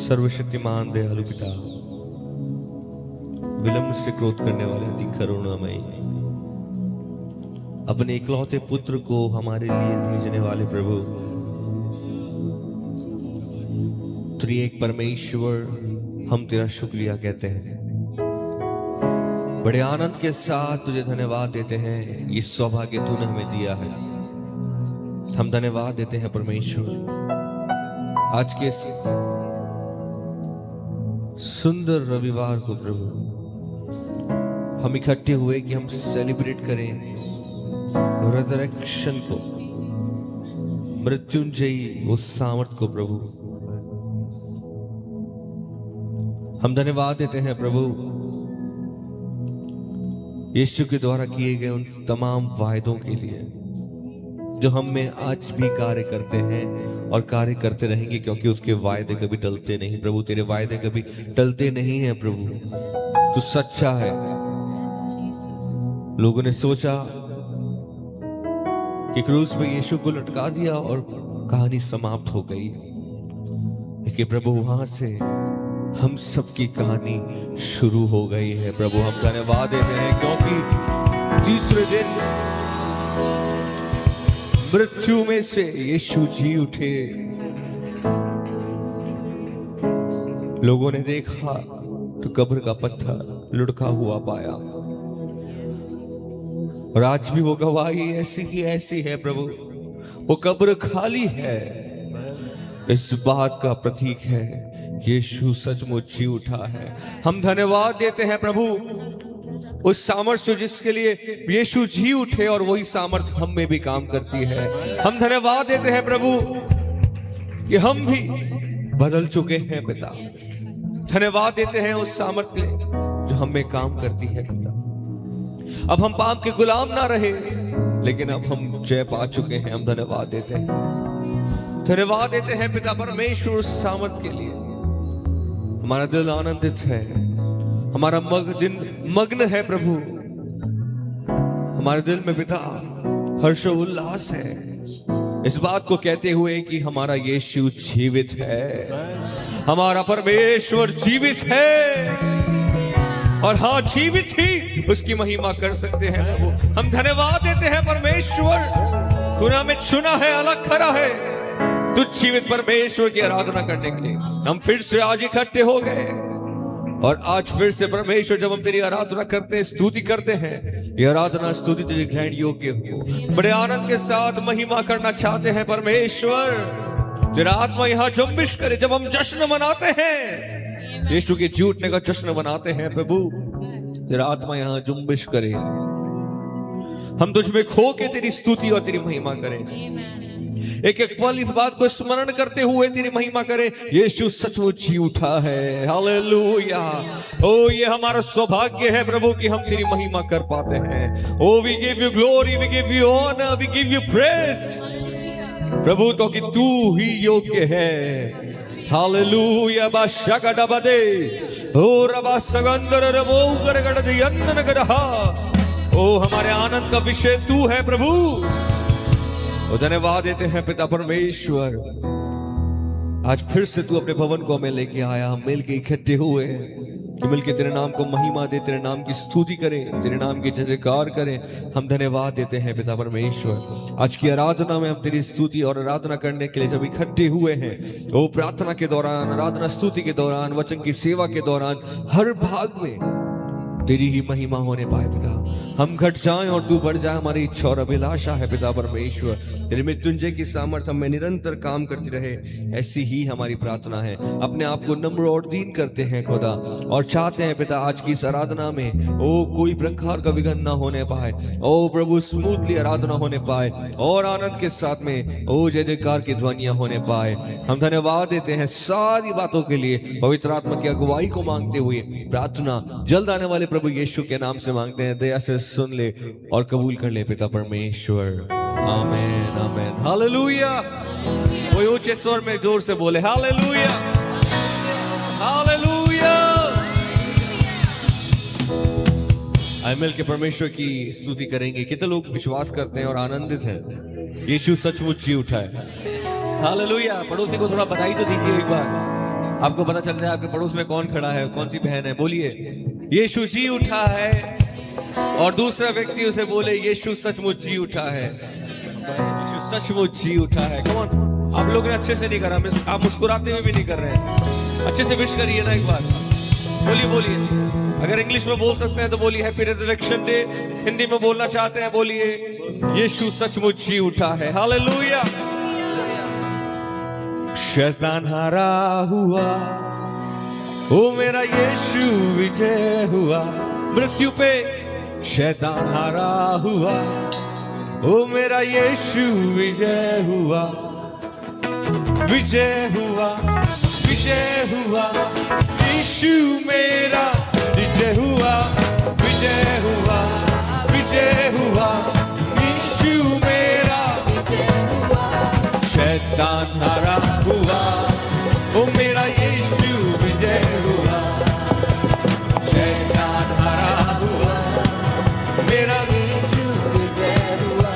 सर्वशक्तिमान दयालु पिता, विलंब से क्रोध करने वाले अति करुणामय, अपने इकलौते पुत्र को हमारे लिए भेजने वाले प्रभु, त्रिएक परमेश्वर, हम तेरा शुक्रिया कहते हैं। बड़े आनंद के साथ तुझे धन्यवाद देते हैं। ये सौभाग्य तूने हमें दिया है, हम धन्यवाद देते हैं परमेश्वर। आज के सुंदर रविवार को प्रभु हम इकट्ठे हुए कि हम सेलिब्रेट करें रेजरेक्शन को, मृत्युंजयी उस सामर्थ को। प्रभु हम धन्यवाद देते हैं प्रभु, यीशु के द्वारा किए गए उन तमाम वायदों के लिए जो हम में आज भी कार्य करते हैं और कार्य करते रहेंगे, क्योंकि उसके वायदे कभी टलते नहीं। प्रभु तेरे वायदे कभी टलते नहीं हैं। प्रभु तू सच्चा है। लोगों ने सोचा कि क्रूस पे यीशु को लटका दिया और कहानी समाप्त हो गई, लेकिन प्रभु वहां से हम सबकी कहानी शुरू हो गई है। प्रभु हम धन्यवाद देते हैं, क्योंकि तीसरे दिन मृत्यु में से यीशु जी उठे। लोगों ने देखा तो कब्र का पत्थर लुढ़का हुआ पाया, और आज भी वो गवाही ऐसी ही ऐसी है। प्रभु वो कब्र खाली है, इस बात का प्रतीक है यीशु सचमुच जी उठा है। हम धन्यवाद देते हैं प्रभु उस सामर्थ्य जिसके लिए यीशु जी उठे, और वही सामर्थ्य हम में भी काम करती है। हम धन्यवाद देते हैं प्रभु कि हम भी बदल चुके हैं पिता। धन्यवाद देते हैं उस सामर्थ्य के लिए जो हम में काम करती है पिता। अब हम पाप के गुलाम ना रहे, लेकिन अब हम जय पा चुके हैं। हम धन्यवाद देते हैं, धन्यवाद देते हैं पिता परमेश्वर उस सामर्थ्य के लिए। हमारा दिल आनंदित है, हमारा दिन मग्न है प्रभु। हमारे दिल में पिता हर्ष उल्लास है इस बात को कहते हुए कि हमारा यीशु जीवित है, हमारा परमेश्वर जीवित है, और हाँ जीवित ही उसकी महिमा कर सकते हैं प्रभु। हम धन्यवाद देते हैं परमेश्वर, तूने हमें चुना है, अलग करा है तुझ जीवित परमेश्वर की आराधना करने के लिए। हम फिर से आज इकट्ठे हो गए, और आज फिर से परमेश्वर जब हम तेरी आराधना करते हैं, स्तुति करते हैं, ये आराधना स्तुति तुझे ग्रहण योग्य हो। बड़े आनंद के साथ महिमा करना चाहते हैं परमेश्वर। तेरा आत्मा यहाँ जुम्बिश करे जब हम जश्न मनाते हैं, यीशु के झूठने का जश्न मनाते हैं प्रभु। तेरा आत्मा यहाँ जुम्बिश करे, हम तुझ में खो के तेरी स्तुति और तेरी महिमा करें। एक एक पल इस बात को स्मरण करते हुए तेरी महिमा करें, यीशु सचमुच जी उठा है। हालेलुया। ओ ये हमारा सौभाग्य है प्रभु कि हम तेरी महिमा कर पाते हैं। O we give you glory, we give you honour, we give you praise प्रभु, तो कि तू ही योग्य है। हालेलुया। बाशगडबदे ओ रबा सगंदर रबो गरगड़ यंदन गरहा। ओ हमारे आनंद का विषय तू है प्रभु। धन्यवाद देते हैं पिता परमेश्वर, आज फिर से तू अपने भवन को हमें लेके आया। हम मिल के इकट्ठे हुए कि मिलके तेरे नाम को महिमा दे, तेरे नाम की स्तुति करें, तेरे नाम की जयकार करें। हम धन्यवाद देते हैं पिता परमेश्वर। आज की आराधना में हम तेरी स्तुति और आराधना करने के लिए जब इकट्ठे हुए हैं, वो प्रार्थना के दौरान, आराधना स्तुति के दौरान, वचन की सेवा के दौरान, हर भाग में तेरी ही महिमा होने पाए पिता। हम घट जाएं और तू बढ़ जाए, हमारी इच्छा और अभिलाषा है पिता परमेश्वर। तेरे मृत्युंजय की सामर्थ्य हमें निरंतर काम करती रहे, ऐसी ही हमारी प्रार्थना है। अपने आप को नम्र और दीन करते हैं खुदा, और चाहते हैं पिता आज की इस आराधना में ओ कोई प्रकार का विघ्न ना होने पाए। ओ प्रभु स्मूथली आराधना होने पाए, और आनंद के साथ में ओ जय जयकार की ध्वनियां होने पाए। हम धन्यवाद देते हैं सारी बातों के लिए। पवित्र आत्मा की अगुवाई को मांगते हुए प्रार्थना जल्द आने वाले प्रभु यीशु के नाम से मांगते हैं। दया से सुन ले और कबूल कर ले पिता परमेश्वर। आमेन आमेन। हालेलुया। कोई ऊंचे स्वर में जोर से बोले हालेलुया, हालेलुया। आइए मिल के परमेश्वर की स्तुति करेंगे। कितने लोग विश्वास करते हैं और आनंदित हैं यीशु सचमुच जी उठा है। हालेलुया। पड़ोसी को थोड़ा बधाई तो दीजिए एक बार। आपको पता चल जाए आपके पड़ोस में कौन खड़ा है, कौन सी बहन है, बोलिए यीशु जी उठा है। और दूसरा व्यक्ति उसे बोले यीशु सचमुच जी उठा है, यीशु सचमुच जी उठा है। कम ऑन, आप लोगों ने अच्छे से नहीं करा, आप मुस्कुराते हुए भी नहीं कर रहे हैं। अच्छे से विश करिए ना एक बार, बोलिए बोलिए। अगर इंग्लिश में बोल सकते हैं तो बोलिए हैप्पी रिजरेक्शन डे। हिंदी में बोलना चाहते हैं बोलिए यीशु सचमुच जी उठा है। हालेलुया। शैतान हारा हुआ, ओ मेरा यीशु विजय हुआ। मृत्यु पे शैतान हारा हुआ, ओ मेरा यीशु विजय हुआ, विजय हुआ, विजय हुआ। यीशु मेरा विजय हुआ, विजय हुआ, विजय हुआ। यीशु मेरा विजय हुआ, शैतान हारा हुआ, ओ मेरा यीशु विजय हुआ, शैतान हारा हुआ, मेरा यीशु विजय हुआ।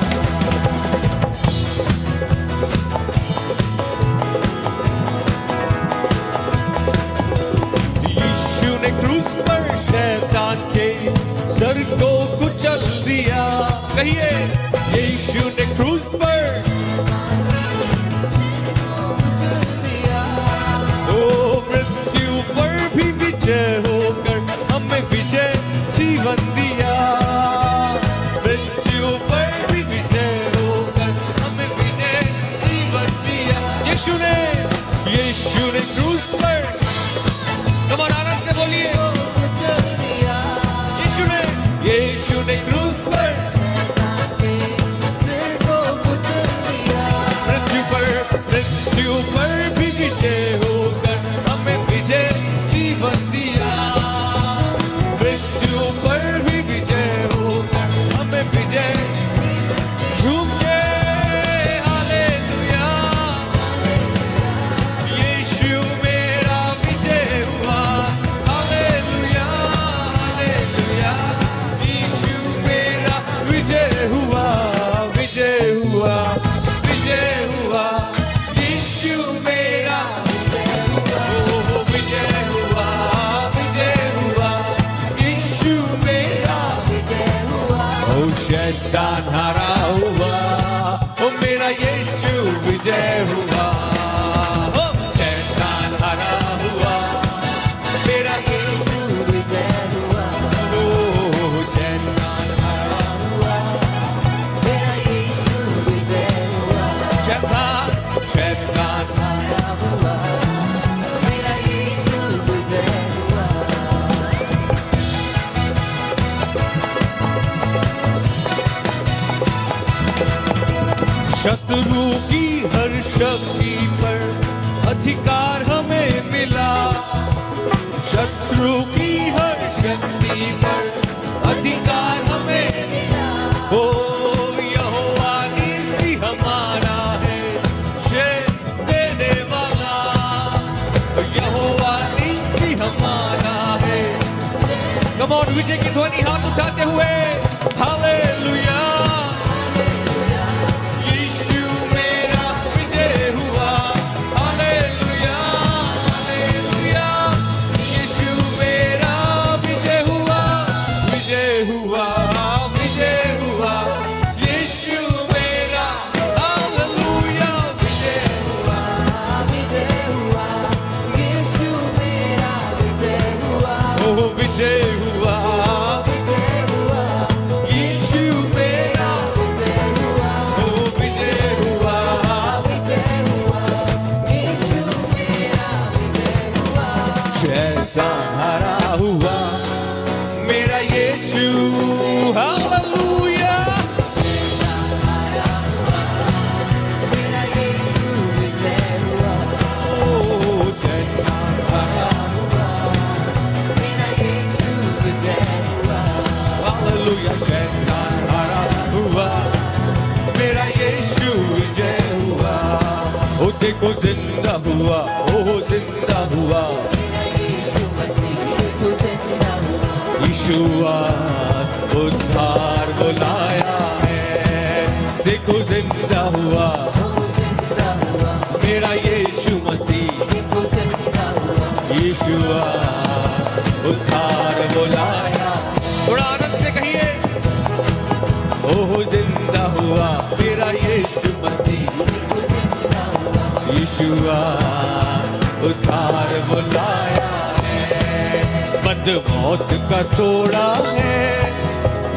यीशु ने क्रूस पर शैतान के सर को कुचल दिया। कहिए यीशु ने क्रूस पर मृत्यु पर भी विजय होकर हमें विजय जीवन दिया। मृत्यु पर भी विजय होकर हमें विजय जीवन दिया। यीशु ने क्रूस पर, कमान आनंद से बोलिए यीशु ने क्रूस पर मृत्यु पर भी विजय होकर हमें विजय जीवन दिया। मृत्यु पर भी विजय होकर हमें विजय। झूम के हालेलुया, यीशु मेरा विजय हुआ। हालेलुया, हालेलुया, यीशु मेरा विजय हुआ, विजय हुआ, विजय हुआ। यीशु मेरा विजय हुआ, विजय हुआ, यीशु मेरा विजय हुआ। ओ शैतान हारा हुआ, ओ मेरा यीशु विजय हुआ। ओ शैतान हारा हुआ, मेरा यीशु विजय हुआ। ओ शैतान हारा हुआ, मेरा यीशु विजय हुआ। शैतान हारा हुआ, मेरा यीशु विजय हुआ। शत्रु की हर शक्ति पर अधिकार हमें मिला। शत्रु की हर शक्ति पर अधिकार हमें मिला। ओ यहोवा नीसी हमारा है, शेर देने वाला। यहोवा नीसी हमारा है। कम ऑन, विजय की ध्वनि हाथ उठाते हुए हालेलुया। यीशु मेरा विजय हुआ। हालेलुया, हालेलुया, यीशु मेरा विजय हुआ, विजय हुआ, विजय हुआ। यीशु मेरा हालेलुया विजय हुआ, विजय हुआ। यीशु मेरा विजय हुआ, ओ विजय हुआ, विजय हुआ। यीशु मेरा विजय हुआ, ओ विजय हुआ, विजय हुआ। यीशु मेरा विजय हुआ। शैतान हारा हुआ, मेरा यीशु हालेलुया। मेरा यीशु विजय हुआ, ओ शैतान हारा हुआ, मेरा यीशु विजय हुआ। हालेलुया, शैतान हारा हुआ, मेरा यीशु विजय हुआ। ओ देखो जिंदा हुआ, ओ जिंदा हुआ। यीशुआ उद्धार बुलाया है, देखो जिंदा हुआ, मेरा यीशु मसीह हुआ मेरा यीशु मसीह, यीशुआ उद्धार बुलाया है, बंद मौत का तोड़ा है,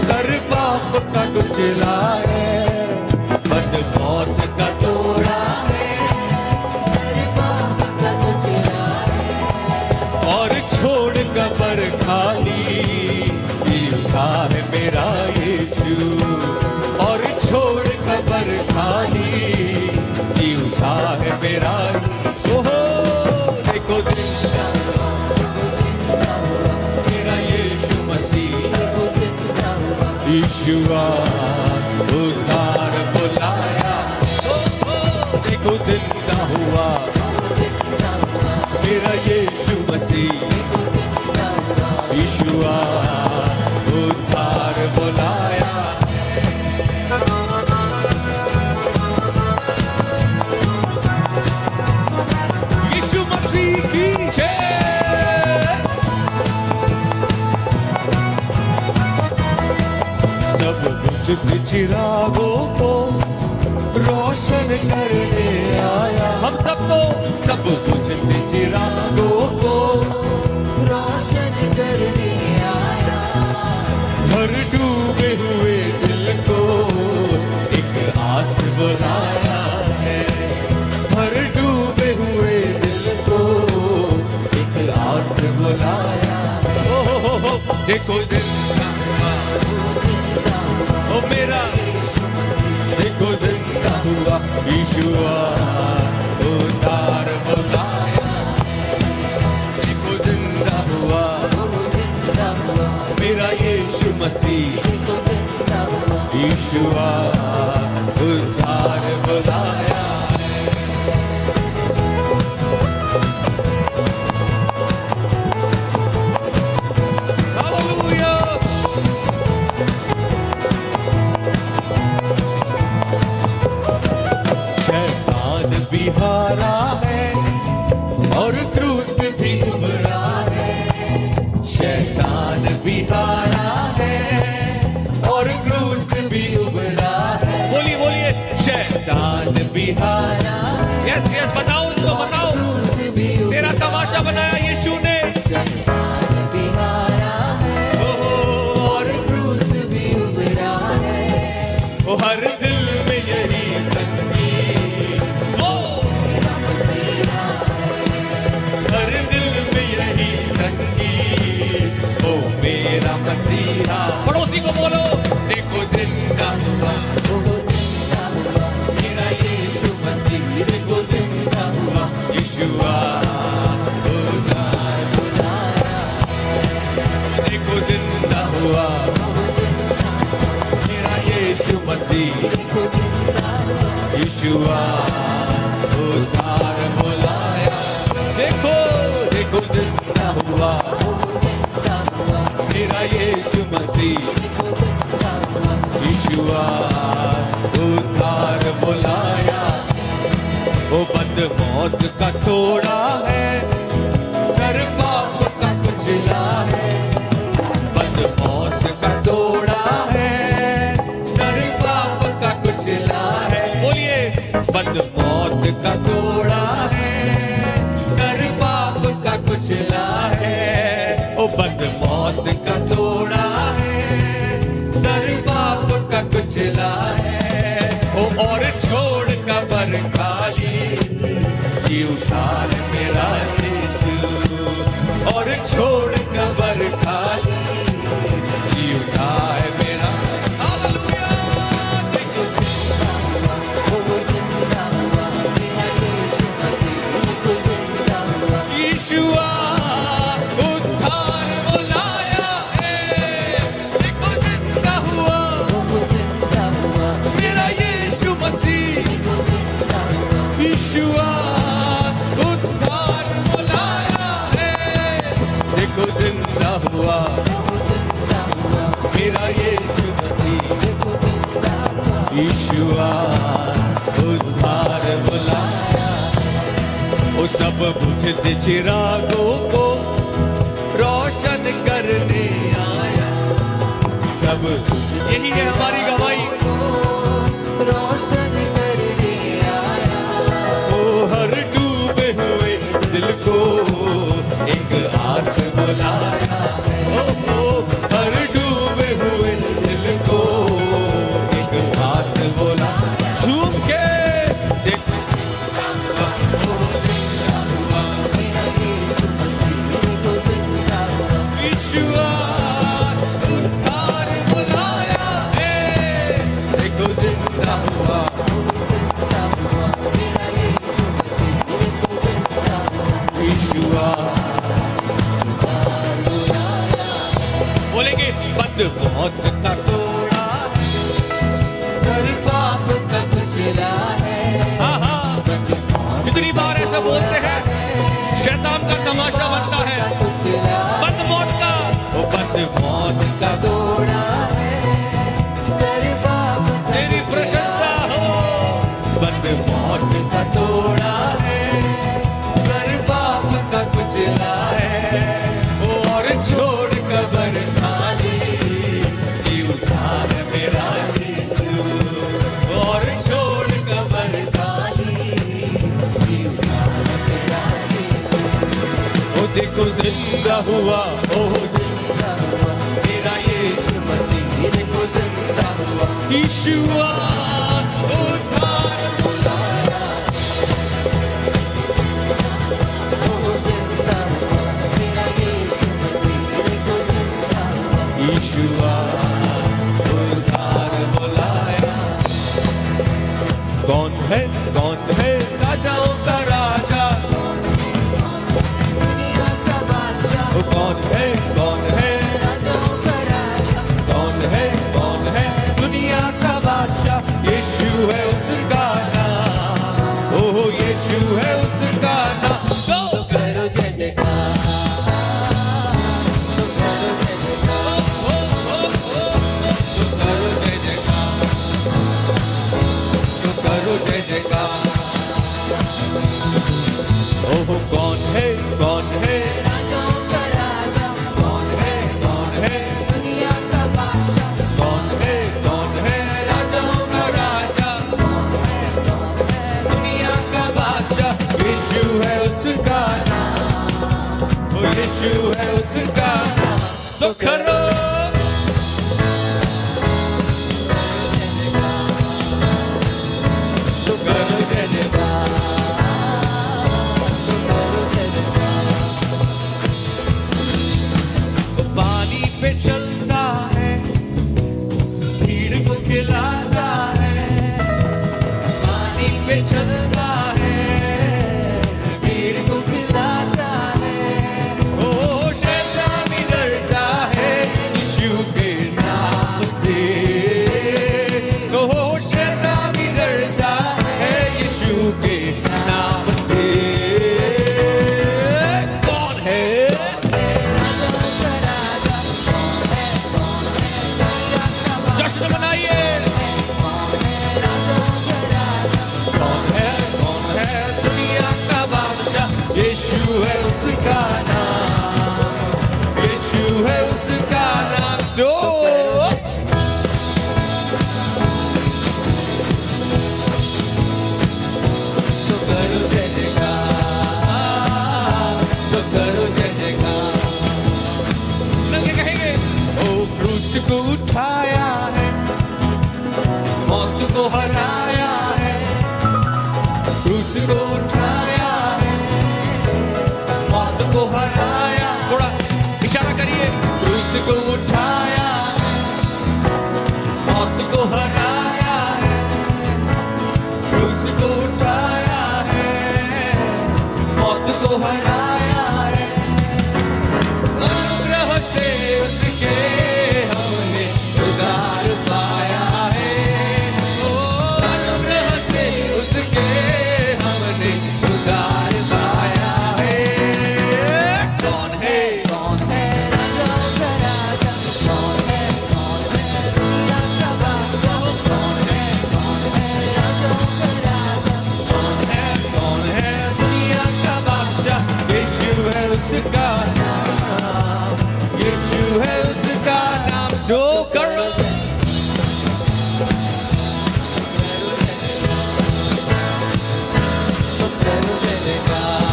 सर पाप का कुचला है, बंद मौत का तोड़ा है, सर पाप का कुचला है, और छोड़ कब्र खाली जीवा है मेरा यीशु, और छोड़ कब्र खाली जीवा है मेरा यीशु। ओहो देखो जिंदा मेरा यीशु मसीह, यीशुआ उद्धार बुलाया, देखो जिंदा हुआ मेरा यीशु मसीह, यीशुआ उद्धार बुलाया। यीशु मसीह की जय। सब कुछ चिरागों को रोशन करने आया, हम सबको सब कुछ चिरागों को रोशन करने आया, हर डूबे हुए दिल को एक आस बुलाया है, हर डूबे हुए दिल को एक आस बुलाया। ओ देखो जिंदा ओ मेरा, देखो जिंदा हुआ यीशुआ उद्धार बुलाया, देखो जिंदा हुआ मेरा यीशु मसीह, यीशुआ उद्धार बुलाया। हालेलुया। शैतान भी हारा है और क्रूस भी उभरा है, शैतान भी हारा है और क्रूस भी उभरा है। बोलिए बोलिए, शैतान भी हारा है। यस यस, बताओ उसको, बताओ। तेरा तमाशा बनाया यीशु ने, शैतान भी हारा है और क्रूस भी उभरा है। ओ हर दिल में यही संगीत, ओ हर दिल में यही संगीत, ओ मेरा मसीहा। पड़ोसी को बोलो, देखो जिंदा हुआ मेरा यीशु मसीह, देखो जिंदा हुआ यीशुआ उद्धार बुलाया, देखो जिंदा हुआ मेरा यीशु मसीह, यीशुआ उद्धार बुलाया। देखो देखो जिंदा हुआ मेरा यीशु मसीह, यीशुआ उद्धार बुलाया। वो बंद मौत का तोड़ा है, सर पाप का कुचला है, बंद मौत का तोड़ा है, सर पाप का कुचला है। बोलिए, बंद मौत का तोड़ा है, सर पाप का कुचला है, ओ बंद मौत का तोड़ा है, सर पाप का कुचला है। ओ और छोड़ कब्र खाली जी उठा ले मेरा यीशु, और छोड़ कब्र खाली जी उठा है मेरा। हालेलुया। देखो जिंदा हुआ मेरा यीशु मसीह, देखो जिंदा हुआ यीशुआ उद्धार बुलाया है, देखो जिंदा हुआ मेरा यीशु मसीह, यीशुआ उद्धार बुलाया है, देखो जिंदा हुआ मेरा यीशु मसीह, यीशुआ उद्धार बुलाया। वो सब बुझते चिरागों को रोशन करने आया, सब यही है हमारी गवाही, देखो जिंदा हुआ, ओह जिंदा हुआ मेरा यीशु मसीह, देखो जिंदा हुआ। यीशुआ उद्धार बुलाया, ओह जिंदा हुआ मेरा यीशु मसीह, देखो जिंदा हुआ। यीशुआ उद्धार बुलाया। कौन है राजाओं का राजा, दुनिया का बादशाह। कौन है राजाओं का राजा, कौन है दुनिया का बादशाह। यीशु है उसका नाम, ओह यीशु है उसका नाम। तो करो जय जयकार, तो करो जय जयकार, तो करो जय जयकार, तो करो जय जयकार। ओह कौन है राजाओं का राजा, कौन है दुनिया का बादशाह। कौन है राजाओं का राजा, कौन है दुनिया का बादशाह। यीशु है उसका नाम, ओ यीशु है उसका नाम। तो करो जय जयकार, पानी पे चलता है, भीड़ को खिलाता है। पानी पे चलता है, भीड़ को खिलाता है। ओ शैतान भी डरता है यीशु के नाम से, ओ शैतान भी डरता है यीशु के नाम से। कौन है जश्न मनाइए, कौन है दुनिया का बादशाह। यीशु है उसका नाम, यीशु है उसका नाम। जो करो जय जयकार, तो करो जय जयकार। लगे कहेंगे ओ क्रूस को उठाया है, मौत को हराया है। क्रूस को उठाया है, मौत को हराया। थोड़ा इशारा करिए, क्रूस को उठाया है, मौत को हराया है। क्रूस को उठाया है, मौत को हराया है। अनुग्रह से उसके हमने उद्धार पाया है, ओ अनुग्रह से उसके हमने उद्धार पाया है। कौन है राजाओं का राजा, कौन है दुनिया का बादशाह। कौन है राजाओं का राजा, कौन है दुनिया का बादशाह। यीशु है उसका नाम, यीशु है उसका नाम। जो करो तो करो जय जयकार,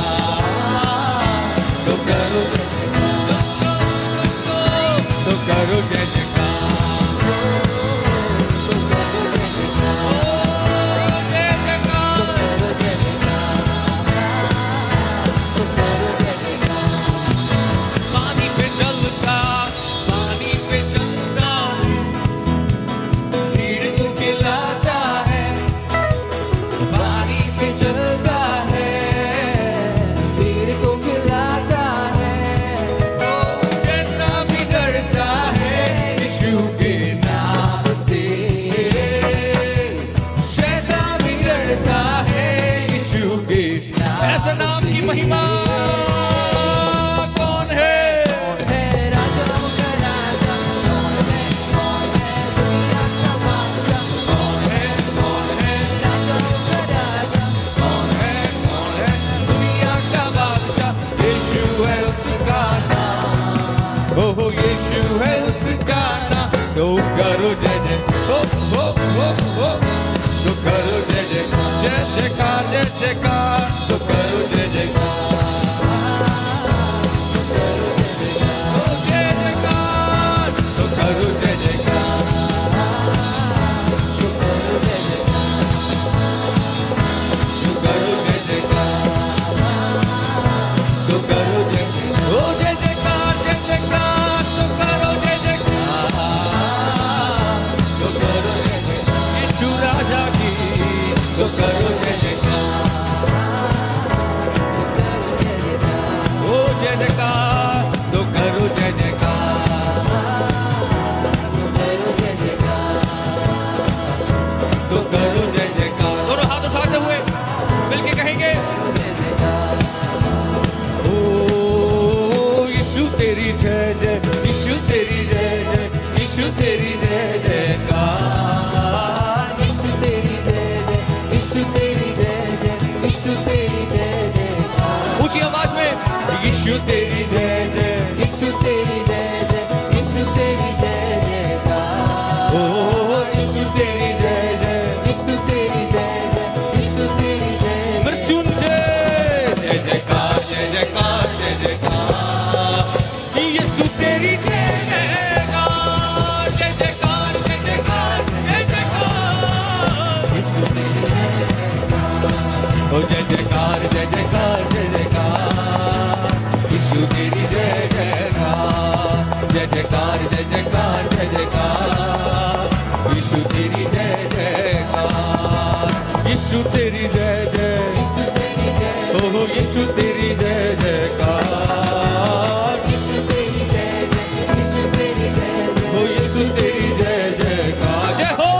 तो करो जय जयकार, तो करो जय जयकार, तो करो जय जयकार, जय जयकार, तो करो जय जयकार। पानी पे चलता है, भीड़ को खिलाता है। पानी पे चलता है, भीड़ को खिलाता है। ओ शैतान भी डरता है यीशु के नाम से। शैतान भी डरता है यीशु के ऐसे नाम की महिमा। कौन है राजाओं का राजा, कौन है दुनिया का बादशाह। कौन है राजाओं का राजा, कौन है दुनिया का बादशाह। यीशु है उसका नाम, ओह यीशु है उसका नाम। तो करो जय जय, तो करो जय जय, जय जयकार, जय जयकार। तो करो जय जयकार, तो करो जय जयकार, ओ जय जयकार, तो करो जय जयकार, तो करो जय जयकार। दोनों हाथ उठाते हुए मिलके कहेंगे, ओ यीशु तेरी जय जय, यीशु तेरी जय जय, यीशु तेरी जय जयकार, यीशु तेरी जय जय, यीशु तेरी जय जय, यीशु तेरी जय जयकार। ऊंची आवाज में, यीशु तेरी जय जय, यीशु तेरी जय जय, यीशु तेरी जय जयकार। ओ यीशु तेरी जय जय, यीशु तेरी जय जय, यीशु तेरी जय जय। मृत्युंजय जय जयकार, जय जयकार, जय जयकार, यीशु तेरी जय जयकार, जय जयकार, जय जयकार, जय जयकार, यीशु तेरी जय जयकार। ओ जय जयकार, जय जयकार, जय जयकार, यीशु तेरी जय जयकार, जय जयकार, जय जयकार, जय जयकार, यीशु तेरी जय जयकार, यीशु तेरी जय जय, यीशु तेरी जय जय, ओ यीशु तेरी जय जयकार, यीशु तेरी जय जय, यीशु तेरी जय जय। ओ यीशु तेरी जय जयकार, जय हो,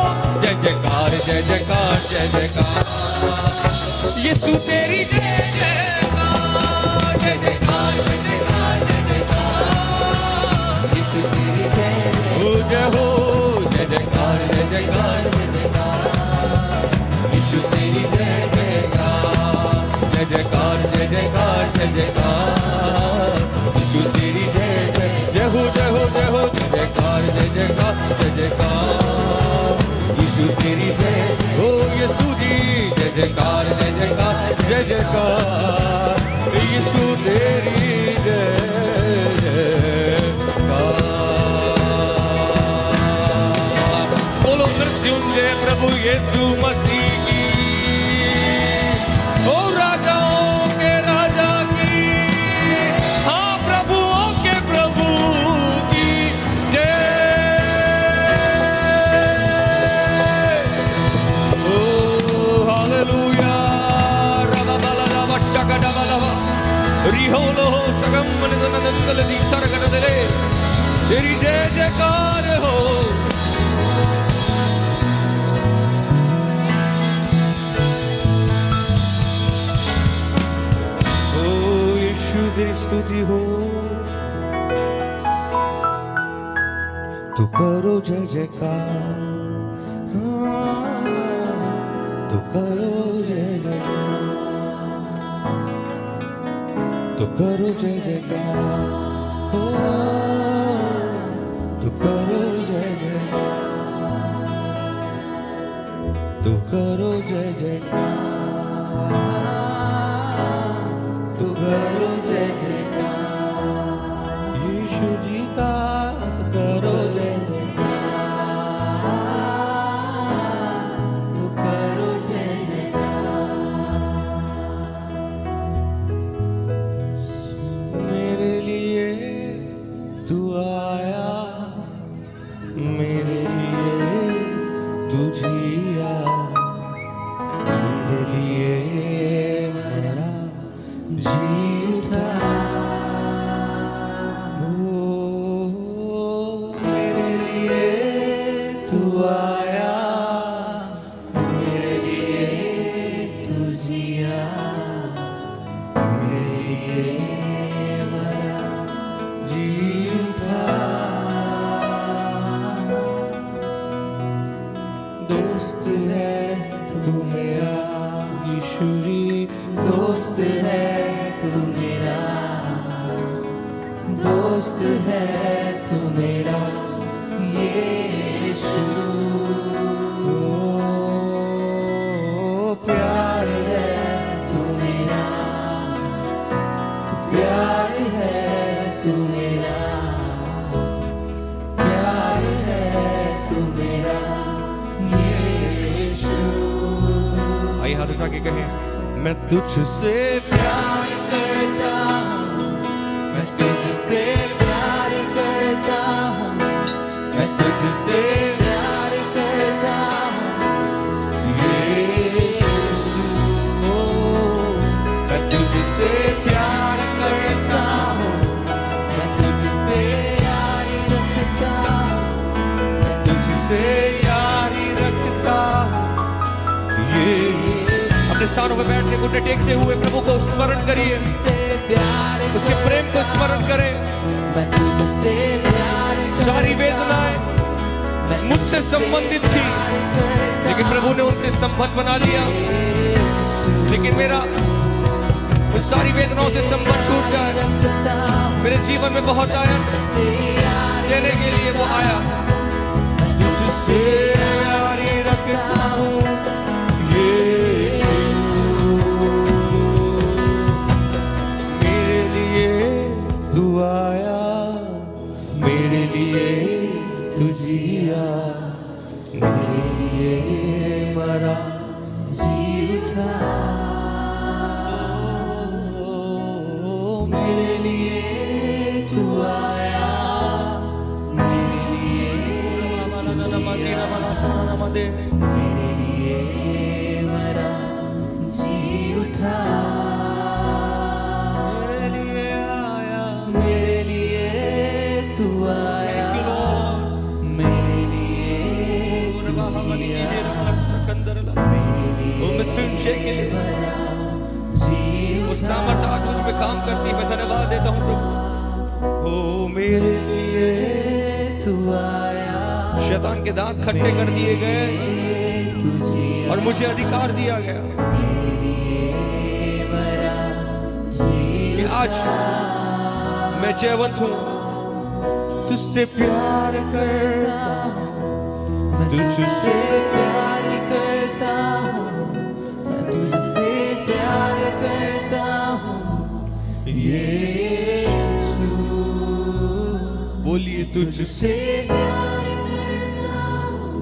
जय जयकार, जय जयकार, जय जयकार, यीशु तेरी जय जयकार, जय जयकार, जय जयकार, जय जयकार, यीशु तेरी जय जय, ओ जय हो, जय जयकार, जय जयकार, जय जयकार। यीशु तेरी जय जयकार, जय जयकार, जय जयकार, जय जयकार, यीशु तेरी जय जय, जय हो, जय हो, जय हो, जय जयकार, जय जयकार, जय जयकार, यीशु तेरी जय, ओ यीशु जी जय जयकार, जय जयकार, जय जयकार, यीशु तेरी जय जयकार। बोलो मृत्युंजय प्रभु यीशु मसीह की, ओ राजाओं के राजा की, हाँ प्रभुओं के प्रभु की जय। ओ हालेलुया, रबा बला रबा शगडा बला रिहोलो सगम मनदनदल दी तरगन दे, तेरी जय जयकार हो। तेरी स्तुति हो, तू करो जय जयकार, हाँ, तू करो जय जयकार, तू करो जय जयकार, तू करो जय जयकार, तू करो जय जयकार, तू करो जय जयकार। यीशु जी का तू करो जय जयकार, तू करो जय जयकार। मेरे लिए तू आया, मेरे लिए तू जिया, मेरे लिए मरा जी उठा, मेरे लिए तू आया, मेरे लिए तू जिया, मेरे लिए मरा जी उठा, दोस्त है तू मेरा यीशु जी, दोस्त है तू मेरा, दोस्त है तू मेरा यीशु। ओ प्यार है तू मेरा, प्यार है तू मेरा, प्यार है तू मेरा यीशु। आइए हाथ उठा के कहें, मैं तुझसे प्यार करता हूँ, मैं तुझसे प्यार करता हूँ, मैं तुझसे प्यार करता हूँ यीशु। अपने स्थानों पर बैठ के घुटने टेकते हुए प्रभु को स्मरण करिए, से प्यार उसके प्रेम को स्मरण करें। मैं तुझसे प्यार सारी वेदनाएं मुझसे संबंधित थी, लेकिन प्रभु ने उनसे संबंध बना लिया। लेकिन मेरा उन सारी वेदनाओं से संबंध टूट जाए। मेरे जीवन में बहुत आया देने के लिए वो आया। तुझसे यारी रखता हूँ मेरे लिए तू आया, मेरे लिए तू जिया, मेरे लिए मरा जी उठा, मेरे लिए तू आया, मेरे लिए मेरे लिए मरा जी उठा, मेरे लिए आया, मेरे लिए तू आया, मेरे लिए तू जिया, उस सामर्थ्य आज मुझ पे काम करती, मैं धन्यवाद देता हूँ प्रभु। ओ मेरे लिए तू आया, शैतान के दांत खट्टे कर दिए गए और मुझे अधिकार दिया गया कि आज मैं जयवंत हूँ। तुझसे प्यार करता हूँ, तुझसे प्यार करता हूँ, मैं तुझसे प्यार करता हूँ यीशु। बोलिए तुझसे प्यार करता हूँ,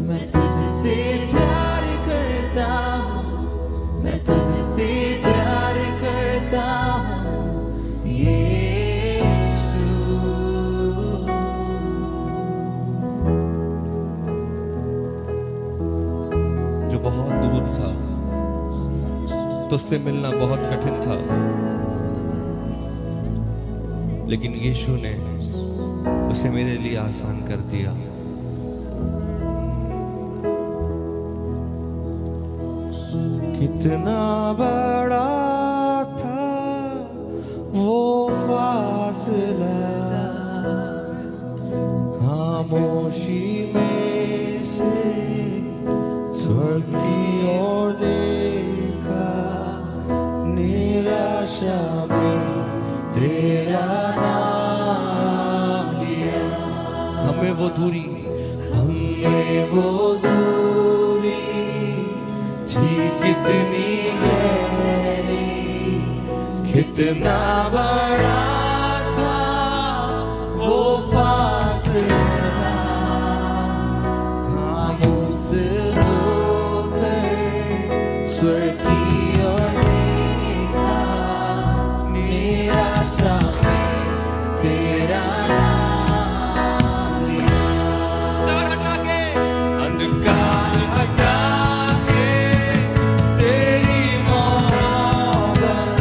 मैं तुझसे प्यार करता हूँ, मैं तुझसे प्यार करता हूँ यीशु। जो बहुत दूर था, तुझसे मिलना बहुत कठिन था, लेकिन यीशु ने उसे मेरे लिए आसान कर दिया। कितना बड़ा था वो फासला, खामोशी में से स्वर्ग की ओर देखा, निराशा में तेरा नाम लिया। हमें वो दूरी थी कितनी गहरी, कितना बड़ा था वो फासला, खामोश होकर स्वर्ग की ओर देखा, निराशा में तेरा नाम लिया। अंधकार हटा के तेरी मोहब्बत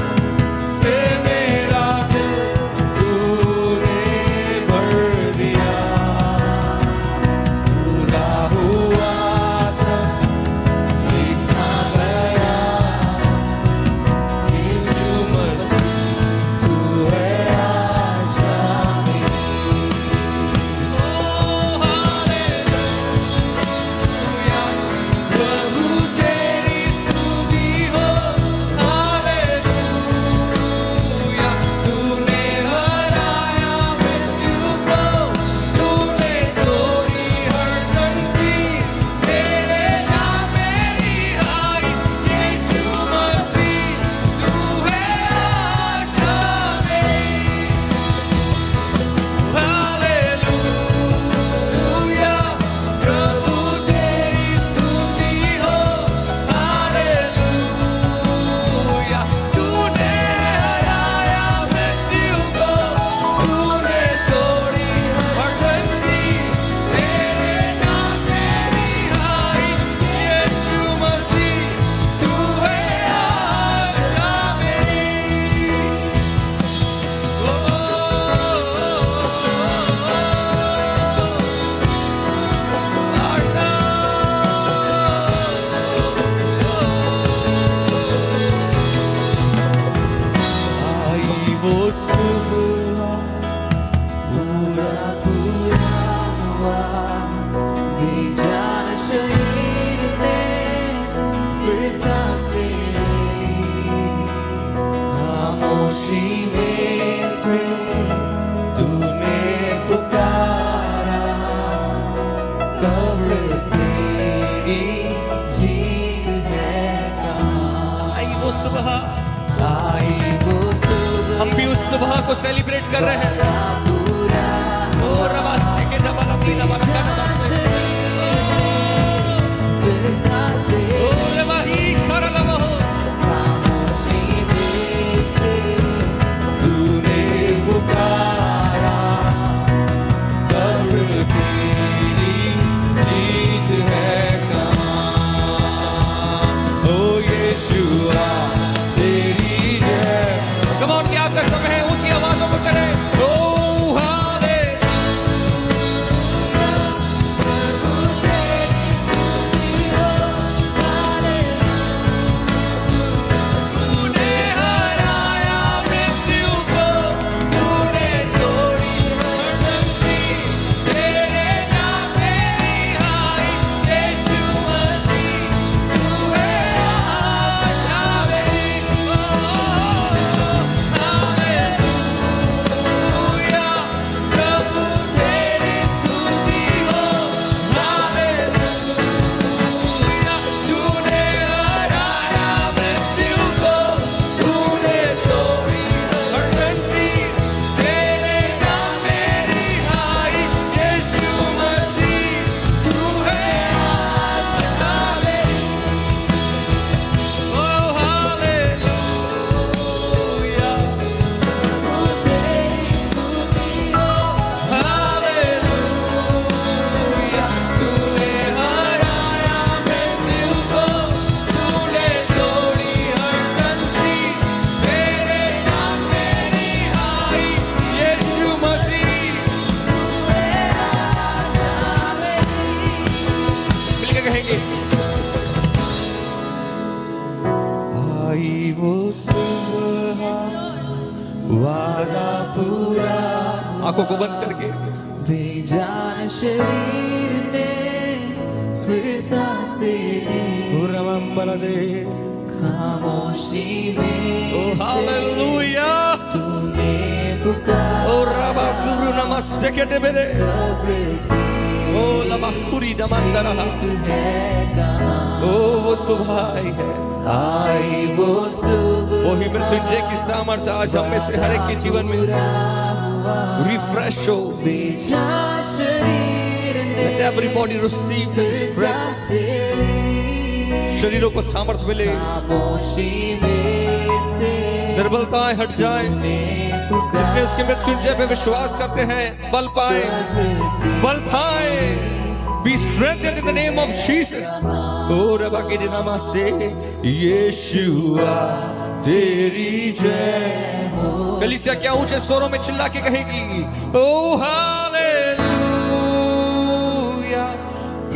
से मेरा दिल तूने भर दिया। पूरा हुआ सब लिखा गया फिर सांसें ली, खामोशी में से तूने पुकारा, कब्र तेरी जीत है कहाँ। आई वो सुबह, आई वो सुबह, हम भी उस सुबह को सेलिब्रेट कर रहे हैं। पूरा ओ रवासे के डबल अमीला बरका नवासे, फिर सांसें ओ रवाही करला बहो, खामोशी में से तूने पुकारा, कब्र तेरी जीत है कहाँ। ओ यीशुआ तेरी जय। कम ऑन, क्या आपका समय है? ऊंची आवाजों में करें ओ तूने हराया मृत्यु को, तूने तोड़ी मरती, तेरे नाम मेरी हाय यीशु मसीह, तू है आशा मेरी। हालेलुया, प्रभु तेरी स्तुति हो, हालेलुया। तूने हराया मृत्यु को, तूने तोड़ी मरती, तेरे नाम मेरी हाय यीशु मसीह, तू है आशा मेरी। ओ हालेलुया, हालेलुया। तूने हराया मृत्यु को, तूने तोड़ी हर संधि, तेरे नाम मेरी हाय यीशु मसीह, मिलके कहेंगे। आई वो सुबह, वादा पूरा, आंखों को बंद करके बेजान शरीर ने फिर सांसें ली, दे। खामोशी में ओ हालेलुया, तूने पुकारा, ओ रबा गुरु नमस्ते के देबे, कब्र ओ लबा खुरी दमंदरा, जीत है कहाँ। ओ वो सुबह आई है, आई वो सुबह, वही मृत्युंजय की सामर्थ्य आज हम में से हर एक के जीवन में रिफ्रेश हो। बेजान शरीर ने Let everybody receive फिर this breath. सांसें ली, शरीरों को सामर्थ्य मिले, खामोशी में से निर्बलताएं हट जाए, तूने जिसने पुकारा, उसके मृत्युंजय पे विश्वास करते हैं बल पाए, बल पाए। Be strengthened in the name of Jesus. ओ रबा के नाम से यीशुआ तेरी जय। कलीसिया क्या ऊंचे स्वरों में चिल्ला के कहेगी ओ हालेलुया,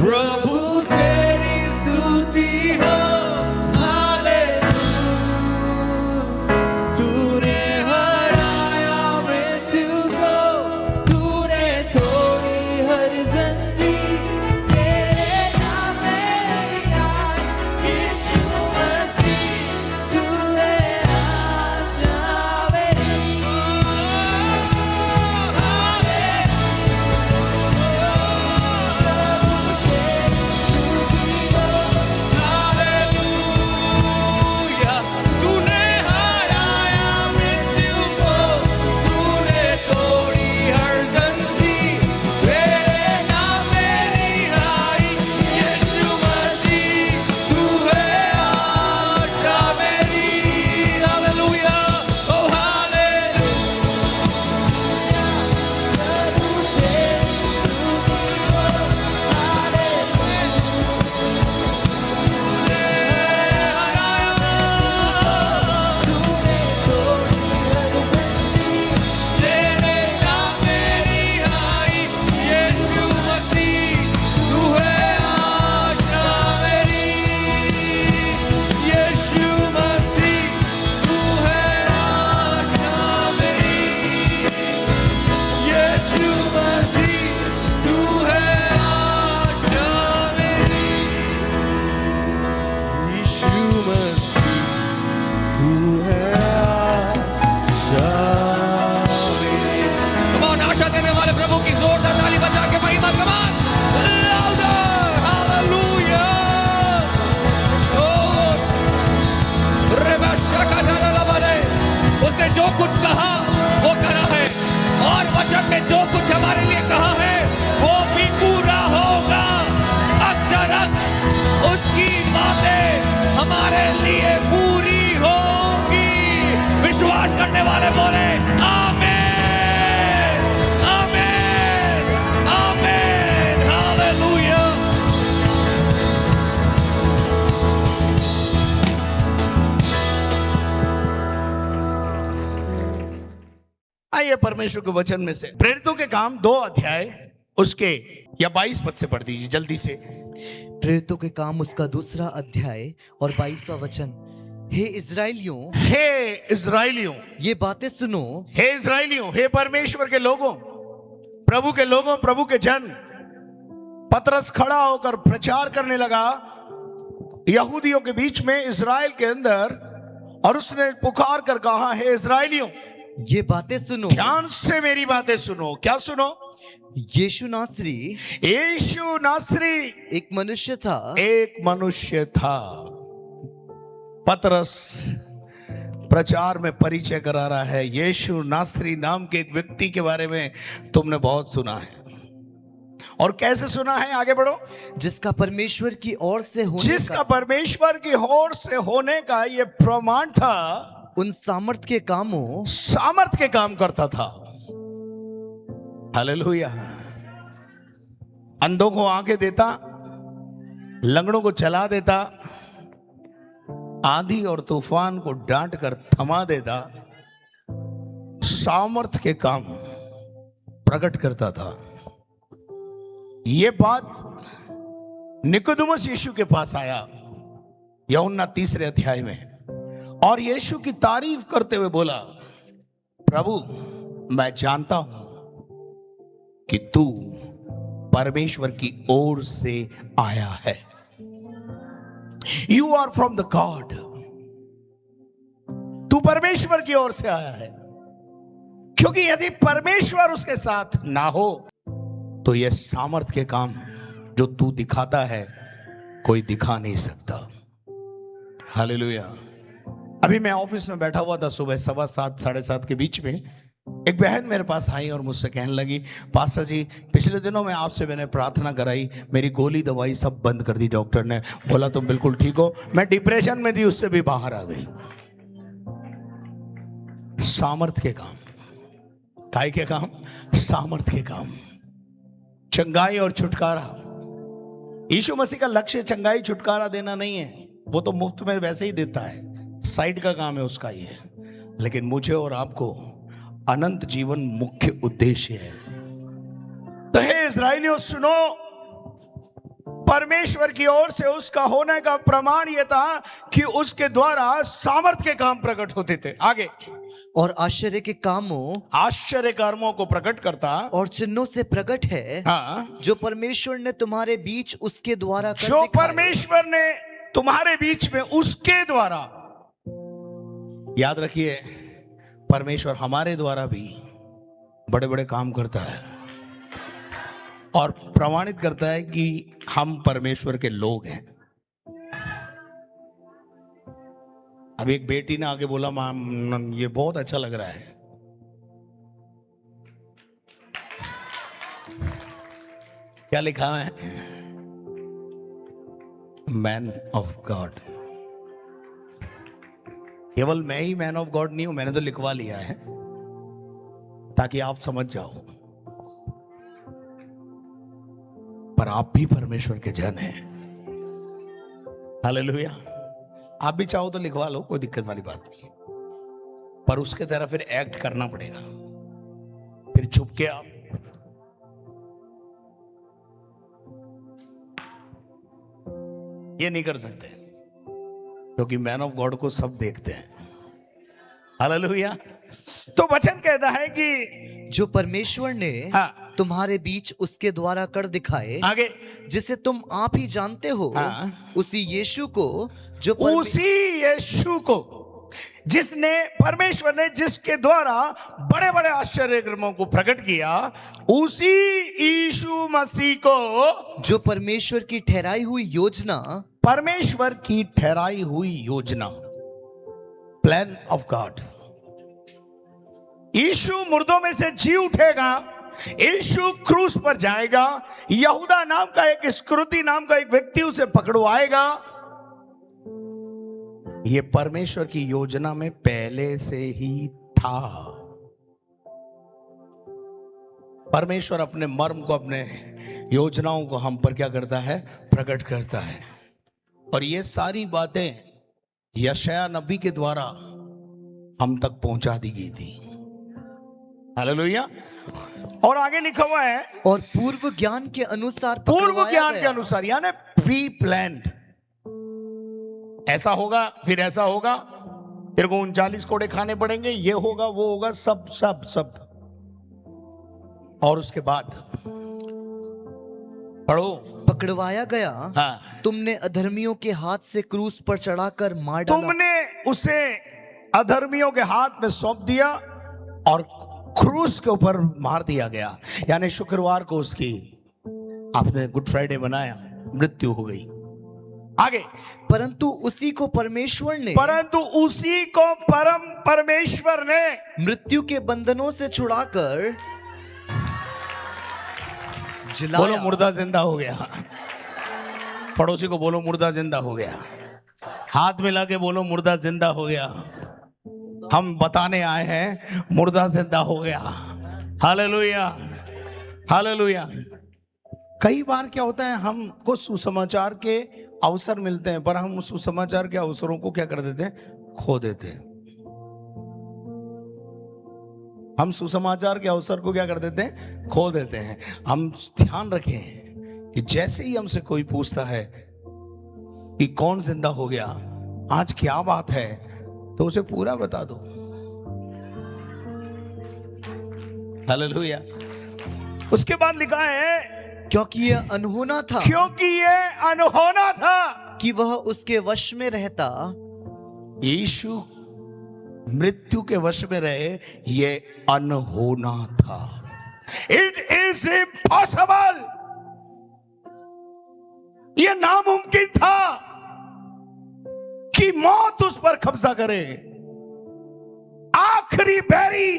प्रभु तेरी स्तुति हो, हालेलुया। तूने हराया मृत्यु को, तूने तोड़ी हर जंजीर, तेरे नाम मेरी हाय यीशु मसीह, तू है आशा मेरी। हालेलुया। मसीह तू है आशा मेरी। कमान, आशा देने वाले प्रभु की जोरदार ताली बजा के महिमा कमान, लाउडर, हालेलुया। उसने जो कुछ कहा वो करा है, और वचन में जो कुछ हमारे लिए कहा है वो भी पूरा होगा। अक्षरश उसकी बातें हमारे लिए पूरी होंगी। विश्वास करने वाले बोले आमीन, आमीन, आमीन, हालेलुया। आइए परमेश्वर के वचन में से प्रेरितों के काम 2 अध्याय उसके या 22 पद से पढ़ दीजिए जल्दी से। प्रेरितों के काम उसका 2 अध्याय और 22वां वचन। हे इज़राइलियों, हे इज़राइलियों, ये बातें सुनो। हे इज़राइलियों, हे परमेश्वर के लोगों, प्रभु के लोगों, प्रभु के जन। पतरस खड़ा होकर प्रचार करने लगा यहूदियों के बीच में, इज़राइल के अंदर, और उसने पुकार कर कहा, हे इज़राइलियों, ये बातें सुनो। ध्यान से मेरी बातें सुनो। क्या सुनो? यीशु नासरी, यीशु नासरी एक मनुष्य था। एक मनुष्य था। पतरस प्रचार में परिचय करा रहा है, यीशु नासरी नाम के एक व्यक्ति के बारे में तुमने बहुत सुना है। और कैसे सुना है? आगे बढ़ो। जिसका परमेश्वर की ओर से होने जिसका परमेश्वर की ओर से होने का ये प्रमाण था, उन सामर्थ के कामों, सामर्थ के काम करता था। हालेलुया। अंधों को आंखें देता, लंगड़ों को चला देता, आंधी और तूफान को डांट कर थमा देता, सामर्थ के काम प्रकट करता था। यह बात निकोदेमुस यीशु के पास आया यूहन्ना 3 अध्याय में, और यीशु की तारीफ करते हुए बोला, प्रभु मैं जानता हूं कि तू परमेश्वर की ओर से आया है। You are from the god. तू परमेश्वर की ओर से आया है, क्योंकि यदि परमेश्वर उसके साथ ना हो तो यह सामर्थ के काम जो तू दिखाता है कोई दिखा नहीं सकता। हालेलुया। अभी मैं ऑफिस में बैठा हुआ था, सुबह 7:15 7:30 के बीच में एक बहन मेरे पास आई और मुझसे कहने लगी, पास्टर जी पिछले दिनों में आपसे मैंने प्रार्थना कराई, मेरी गोली दवाई सब बंद कर दी डॉक्टर ने, बोला तुम बिल्कुल ठीक हो, मैं डिप्रेशन में थी उससे भी बाहर आ गई। सामर्थ के काम, काय के काम? सामर्थ के काम, चंगाई और छुटकारा। यीशु मसीह का लक्ष्य चंगाई छुटकारा देना नहीं है, वो तो मुफ्त में वैसे ही देता है, साइड का काम है उसका ये। लेकिन मुझे और आपको अनंत जीवन मुख्य उद्देश्य है। तो हे इज़राइलियों सुनो, परमेश्वर की ओर से उसका होने का प्रमाण यह था कि उसके द्वारा सामर्थ के काम प्रकट होते थे। आगे, और आश्चर्य के कामों, आश्चर्य कर्मों को प्रकट करता और चिन्हों से प्रकट है, हाँ, जो परमेश्वर ने तुम्हारे बीच उसके द्वारा कर जो दिखाए। परमेश्वर ने तुम्हारे बीच में उसके द्वारा। याद रखिए, परमेश्वर हमारे द्वारा भी बड़े बड़े काम करता है और प्रमाणित करता है कि हम परमेश्वर के लोग हैं। अब एक बेटी ने आके बोला, मां ये बहुत अच्छा लग रहा है। क्या लिखा है? Man of God. केवल मैं ही मैन ऑफ गॉड नहीं हूं, मैंने तो लिखवा लिया है ताकि आप समझ जाओ, पर आप भी परमेश्वर के जन हैं। हालेलुया। आप भी चाहो तो लिखवा लो, कोई दिक्कत वाली बात नहीं, पर उसके तरह फिर एक्ट करना पड़ेगा। फिर छुप के आप ये नहीं कर सकते, क्योंकि मैन ऑफ गॉड को सब देखते हैं। हालेलुया। तो वचन कहता है कि जो परमेश्वर ने हाँ, तुम्हारे बीच उसके द्वारा कर दिखाए, आगे जिसे तुम आप ही जानते हो, हाँ। उसी यीशु को जो उसी यीशु को जिसने परमेश्वर ने जिसके द्वारा बड़े बड़े आश्चर्य कर्मों को प्रकट किया, उसी यीशु मसीह को जो परमेश्वर की ठहराई हुई योजना, परमेश्वर की ठहराई हुई योजना, प्लान ऑफ गॉड। यीशु मुर्दों में से जी उठेगा, यीशु क्रूस पर जाएगा, यहूदा नाम का एक इस्करियोती नाम का एक व्यक्ति उसे पकड़वाएगा। ये परमेश्वर की योजना में पहले से ही था। परमेश्वर अपने मर्म को, अपने योजनाओं को हम पर क्या करता है? प्रकट करता है। और ये सारी बातें यशायाह नबी के द्वारा हम तक पहुंचा दी गई थी। हालेलुया। और आगे लिखा हुआ है, और पूर्व ज्ञान के अनुसार पूर्व पकड़वाया ज्ञान के गया। अनुसार, यानी प्री प्लान्ड। ऐसा होगा, फिर ऐसा होगा, तेरे को 39 कोड़े खाने पड़ेंगे, ये होगा, वो होगा, सब सब सब। और उसके बाद पढ़ो, पकड़वाया गया। हाँ, तुमने अधर्मियों के हाथ से क्रूस पर चढ़ाकर मार डाला। तुमने उसे अधर्मियों के हाथ में सौंप दिया और क्रूस के ऊपर मार दिया गया। यानी शुक्रवार को उसकी, आपने गुड फ्राइडे बनाया, मृत्यु हो गई। आगे, परंतु उसी को परमेश्वर ने, परंतु उसी को परम परमेश्वर ने मृत्यु के बंधनों से छुड़ाकर बोलो जलाया। मुर्दा जिंदा हो गया। पड़ोसी को बोलो मुर्दा जिंदा हो गया। हाथ मिला के बोलो मुर्दा जिंदा हो गया। हम बताने आए हैं मुर्दा जिंदा हो गया। Hallelujah, hallelujah. कई बार क्या होता है, हमको सुसमाचार के अवसर मिलते हैं, पर हम सुसमाचार के अवसरों को क्या कर देते हैं? खो देते हैं। हम सुसमाचार के अवसर को क्या कर देते हैं? खो देते हैं। हम ध्यान रखें कि जैसे ही हमसे कोई पूछता है कि कौन जिंदा हो गया, आज क्या बात है, तो उसे पूरा बता दो। हालेलुया। उसके बाद लिखा है, क्योंकि यह अनहोना था, क्योंकि ये अनहोना था कि वह उसके वश में रहता। यीशु मृत्यु के वश में रहे, ये अनहोना था। इट इज इम्पॉसिबल, ये नामुमकिन था कि मौत उस पर कब्जा करे। आखिरी बैरी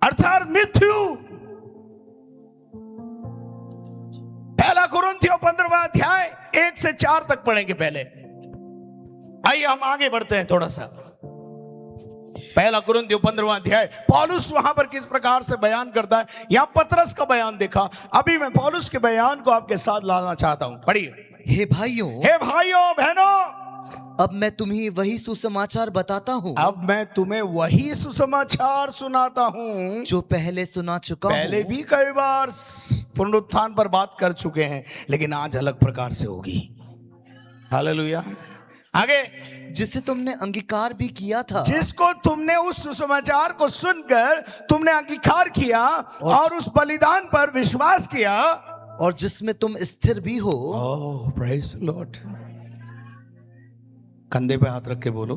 अर्थात मृत्यु। पहला कुरिन्थियों 15वां अध्याय 1 से 4 तक पढ़ेंगे पहले। आइए हम आगे बढ़ते हैं थोड़ा सा। पहला कुरिन्थियों 15वां अध्याय, पौलुस वहां पर किस प्रकार से बयान करता है। यहां पतरस का बयान देखा, अभी मैं पौलुस के बयान को आपके साथ लाना चाहता हूं। पढ़िए। हे भाइयों, हे भाइयों बहनों, अब मैं तुम्हें वही सुसमाचार बताता हूँ अब मैं तुम्हें वही सुसमाचार सुनाता हूं जो पहले सुना चुका हूँ। पहले भी कई बार पुनरुत्थान पर बात कर चुके हैं, लेकिन आज अलग प्रकार से होगी। हालेलुया। आगे, जिसे तुमने अंगीकार भी किया था, जिसको तुमने उस सुसमाचार को सुनकर तुमने अंगीकार किया और उस बलिदान पर विश्वास किया, और जिसमें तुम स्थिर भी हो। ओह प्रेज लॉर्ड। कंधे पे हाथ रख के बोलो,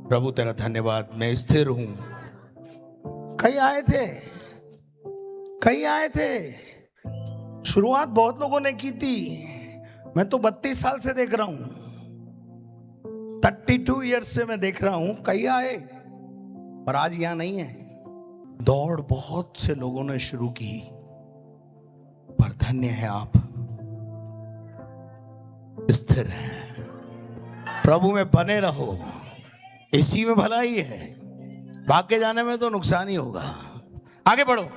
प्रभु तेरा धन्यवाद, मैं स्थिर हूं। कई आए थे, कई आए थे। शुरुआत बहुत लोगों ने की थी। मैं तो 32 साल से देख रहा हूं, 32 ईयर्स से मैं देख रहा हूं। कई आए, पर आज यहां नहीं है। दौड़ बहुत से लोगों ने शुरू की, पर धन्य है आप, स्थिर हैं। प्रभु में बने रहो, इसी में भलाई है। भाग के जाने में तो नुकसान ही होगा। आगे बढ़ो।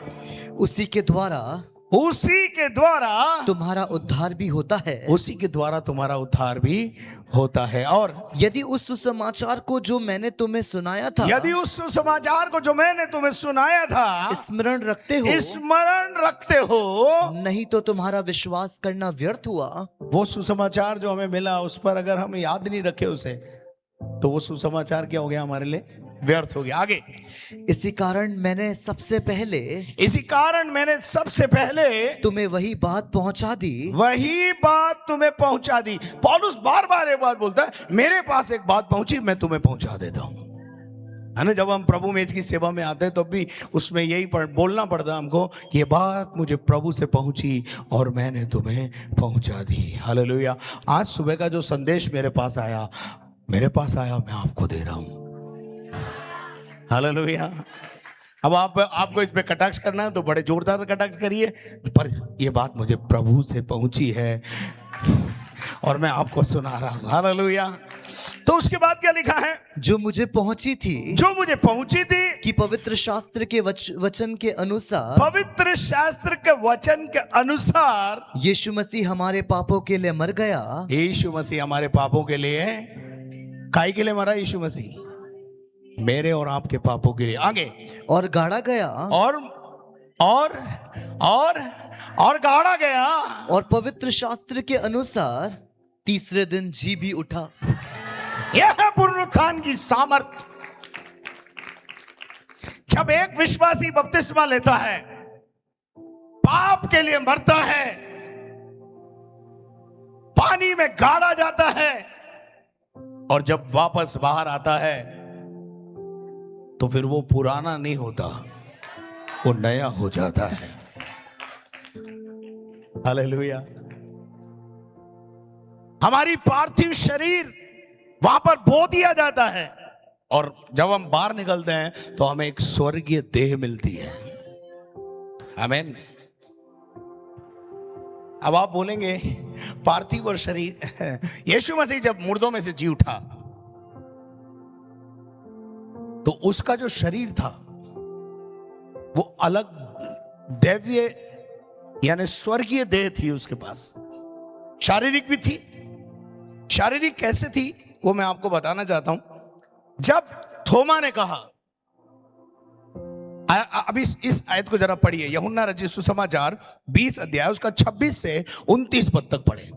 उसी के द्वारा, उसी के द्वारा तुम्हारा उद्धार भी होता है। उसी के द्वारा तुम्हारा उद्धार भी होता है। और यदि उस सुसमाचार को जो मैंने तुम्हें सुनाया था, यदि उस सुसमाचार को जो मैंने तुम्हें सुनाया था स्मरण रखते हो, स्मरण रखते हो, नहीं तो तुम्हारा विश्वास करना व्यर्थ हुआ। वो सुसमाचार जो हमें मिला, उस पर अगर हम याद नहीं रखे उसे, तो वो सुसमाचार क्या हो गया हमारे लिए? व्यर्थ हो गया। आगे, इसी कारण मैंने सबसे पहले इसी कारण मैंने सबसे पहले तुम्हें वही बात पहुंचा दी वही बात तुम्हें पहुंचा दी। पौलुस बार बार एक बात बोलता है, मेरे पास एक बात पहुंची, मैं तुम्हें पहुंचा देता हूं, है ना। जब हम प्रभु मेज की सेवा में आते हैं तो भी उसमें यही बोलना पड़ता है हमको कि ये बात मुझे प्रभु से पहुंची और मैंने तुम्हें पहुंचा दी। हालेलुया। आज सुबह का जो संदेश मेरे पास आया, मैं आपको दे रहा हूं। हालेलुया। अब आपको इस पे कटाक्ष करना है तो बड़े जोरदार से कटाक्ष करिए, पर ये बात मुझे प्रभु से पहुंची है और मैं आपको सुना रहा हूं। हालेलुया। तो उसके बाद क्या लिखा है? जो मुझे पहुंची थी कि पवित्र शास्त्र के वचन के अनुसार, पवित्र शास्त्र के वचन के अनुसार यीशु मसीह हमारे पापों के लिए मर गया। यीशु मसीह हमारे पापों के लिए, काहे के लिए मरा यीशु मसीह? मेरे और आपके पापों के लिए। आगे, और गाड़ा गया, और गाड़ा गया, और पवित्र शास्त्र के अनुसार तीसरे दिन जी भी उठा। यह है पुनरुत्थान की सामर्थ। जब एक विश्वासी बपतिस्मा लेता है, पाप के लिए मरता है, पानी में गाड़ा जाता है, और जब वापस बाहर आता है तो फिर वो पुराना नहीं होता, वो नया हो जाता है। हालेलुया। हमारी पार्थिव शरीर वहां पर बो दिया जाता है, और जब हम बाहर निकलते हैं तो हमें एक स्वर्गीय देह मिलती है। आमीन। अब आप बोलेंगे पार्थिव और शरीर, यीशु मसीह जब मुर्दों में से जी उठा तो उसका जो शरीर था वो अलग दैवीय यानी स्वर्गीय देह थी उसके पास। शारीरिक भी थी। शारीरिक कैसे थी वो मैं आपको बताना चाहता हूं। जब थोमा ने कहा, अब इस आयत को जरा पढ़िए, यूहन्ना रचित सुसमाचार 20 अध्याय उसका 26 से 29 पद तक पढ़े।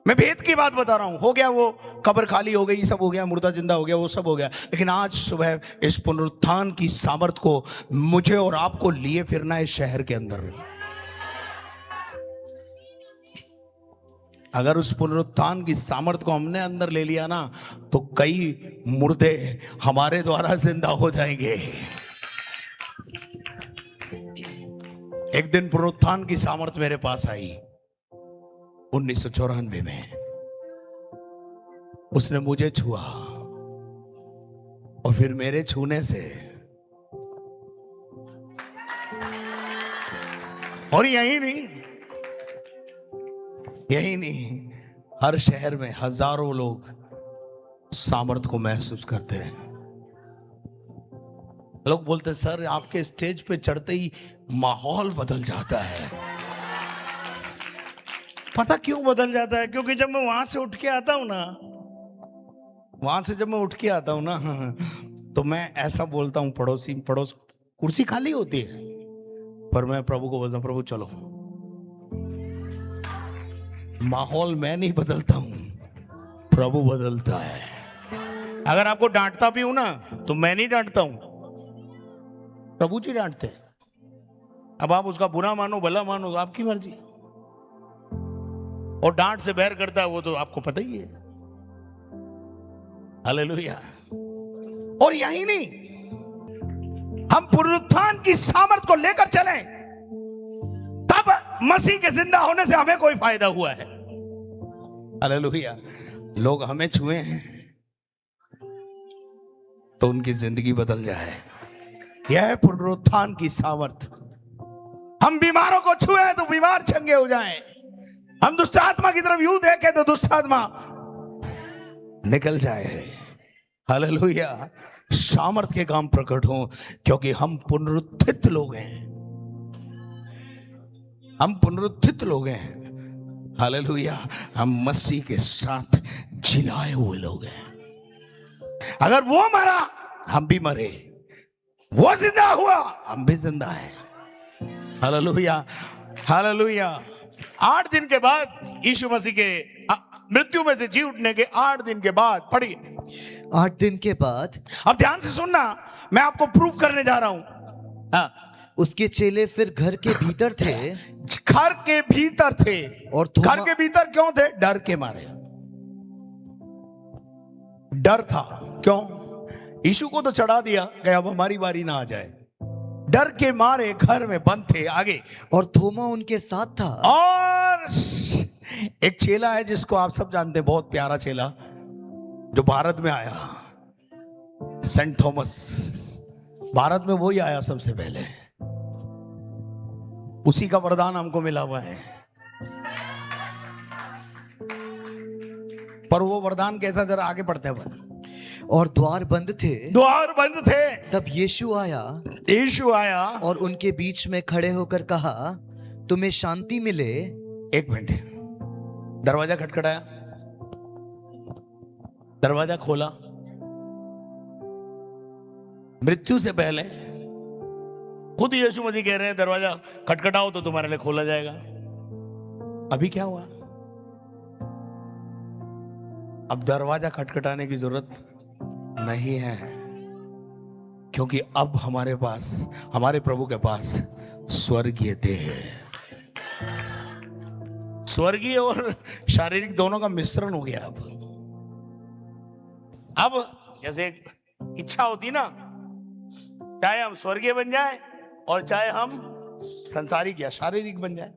मैं भेद की बात बता रहा हूं। हो गया वो कब्र खाली हो गई, सब हो गया, मुर्दा जिंदा हो गया, वो सब हो गया, लेकिन आज सुबह इस पुनरुत्थान की सामर्थ को मुझे और आपको लिए फिरना है इस शहर के अंदर। अगर उस पुनरुत्थान की सामर्थ को हमने अंदर ले लिया ना तो कई मुर्दे हमारे द्वारा जिंदा हो जाएंगे। एक दिन पुनरुत्थान की सामर्थ मेरे पास आई 1994 में। उसने मुझे छुआ और फिर मेरे छूने से, और यही नहीं, हर शहर में हजारों लोग सामर्थ को महसूस करते हैं। लोग बोलते सर आपके स्टेज पे चढ़ते ही माहौल बदल जाता है। पता क्यों बदल जाता है? क्योंकि जब मैं वहां से उठ के आता हूं ना, तो मैं ऐसा बोलता हूं, पड़ोस कुर्सी खाली होती है, पर मैं प्रभु को बोलता हूं, प्रभु चलो। माहौल मैं नहीं बदलता हूं, प्रभु बदलता है। अगर आपको डांटता भी हूं ना तो मैं नहीं डांटता हूं, प्रभु जी डांटते हैं। अब आप उसका बुरा मानो भला मानो तो आपकी मर्जी, और डांट से बैर करता है वो तो आपको पता ही है। हालेलुया। और यही नहीं, हम पुनरुत्थान की सामर्थ को लेकर चलें, तब मसीह के जिंदा होने से हमें कोई फायदा हुआ है। हालेलुया। लोग हमें छुए हैं तो उनकी जिंदगी बदल जाए। यह है पुनरुत्थान की सामर्थ। हम बीमारों को छुए तो बीमार चंगे हो जाएं। हम दुष्ट आत्मा की तरफ यूं देखें तो दुष्ट आत्मा निकल जाए। हालेलुया। सामर्थ के काम प्रकट हो, क्योंकि हम पुनरुत्थित लोग हैं। हम पुनरुत्थित लोग हैं। हालेलुया। हम मसीह के साथ जिलाए हुए लोग हैं। अगर वो मरा हम भी मरे, वो जिंदा हुआ हम भी जिंदा हैं। हालेलुया। हालेलुया। 8 दिन के बाद यीशु मसीह के मृत्यु में से जी उठने के 8 दिन के बाद, पढ़िए 8 दिन के बाद अब ध्यान से सुनना, मैं आपको प्रूफ करने जा रहा हूं। हाँ, उसके चेले फिर घर के भीतर थे घर के भीतर थे। और थोमा- घर के भीतर क्यों थे? डर के मारे। डर था। क्यों? यीशु को तो चढ़ा दिया कि अब हमारी बारी ना आ जाए। डर के मारे घर में बंद थे। आगे, और थोमा उनके साथ था। और एक चेला है जिसको आप सब जानते हैं, बहुत प्यारा चेला जो भारत में आया, सेंट थॉमस। भारत में वही आया सबसे पहले, उसी का वरदान हमको मिला हुआ है। पर वो वरदान कैसा, जरा आगे पढ़ते हैं अपन। और द्वार बंद थे। द्वार बंद थे। तब यीशु आया यीशु आया और उनके बीच में खड़े होकर कहा, तुम्हें शांति मिले। एक मिनट, दरवाजा खटखटाया, दरवाजा खोला। मृत्यु से पहले खुद यीशु मसीह कह रहे हैं दरवाजा खटखटाओ तो तुम्हारे लिए खोला जाएगा। अभी क्या हुआ? अब दरवाजा खटखटाने की जरूरत नहीं है, क्योंकि अब हमारे पास, हमारे प्रभु के पास स्वर्गीय देह है। स्वर्गीय और शारीरिक दोनों का मिश्रण हो गया। अब जैसे एक इच्छा होती ना, चाहे हम स्वर्गीय बन जाए और चाहे हम संसारिक या शारीरिक बन जाए।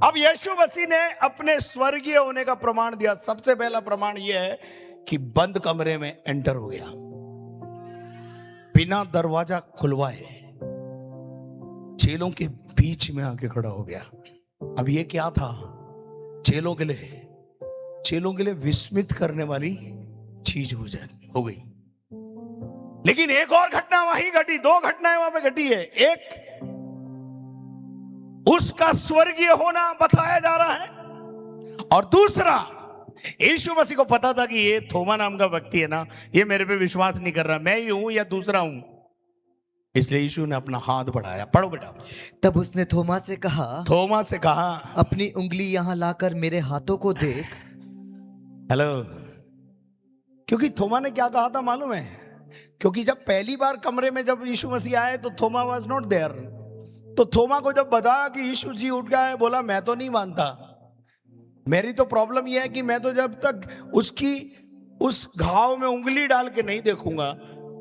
अब यीशु मसीह ने अपने स्वर्गीय होने का प्रमाण दिया। सबसे पहला प्रमाण यह है कि बंद कमरे में एंटर हो गया, बिना दरवाजा खुलवाए चेलों के बीच में आके खड़ा हो गया। अब ये क्या था? चेलों के लिए विस्मित करने वाली चीज हो गई। लेकिन एक और घटना वहीं घटी, 2 घटनाएं वहां पे घटी है। एक, उसका स्वर्गीय होना बताया जा रहा है, और दूसरा, यीशु मसीह को पता था कि ये थोमा नाम का व्यक्ति है ना, ये मेरे पे विश्वास नहीं कर रहा, मैं ही हूं या दूसरा हूं। इसलिए यीशु ने अपना हाथ बढ़ाया। पढ़ो बेटा। तब उसने थोमा से कहा, अपनी उंगली यहां लाकर मेरे हाथों को देख। हेलो। क्योंकि थोमा ने क्या कहा था मालूम है? क्योंकि जब पहली बार कमरे में जब यीशु मसीह आए तो थोमा वाज नॉट देयर। तो थोमा को जब बताया कि यीशु जी उठ गया है, बोला मैं तो नहीं मानता। मेरी तो प्रॉब्लम यह है कि मैं तो जब तक उस घाव में उंगली डाल के नहीं देखूंगा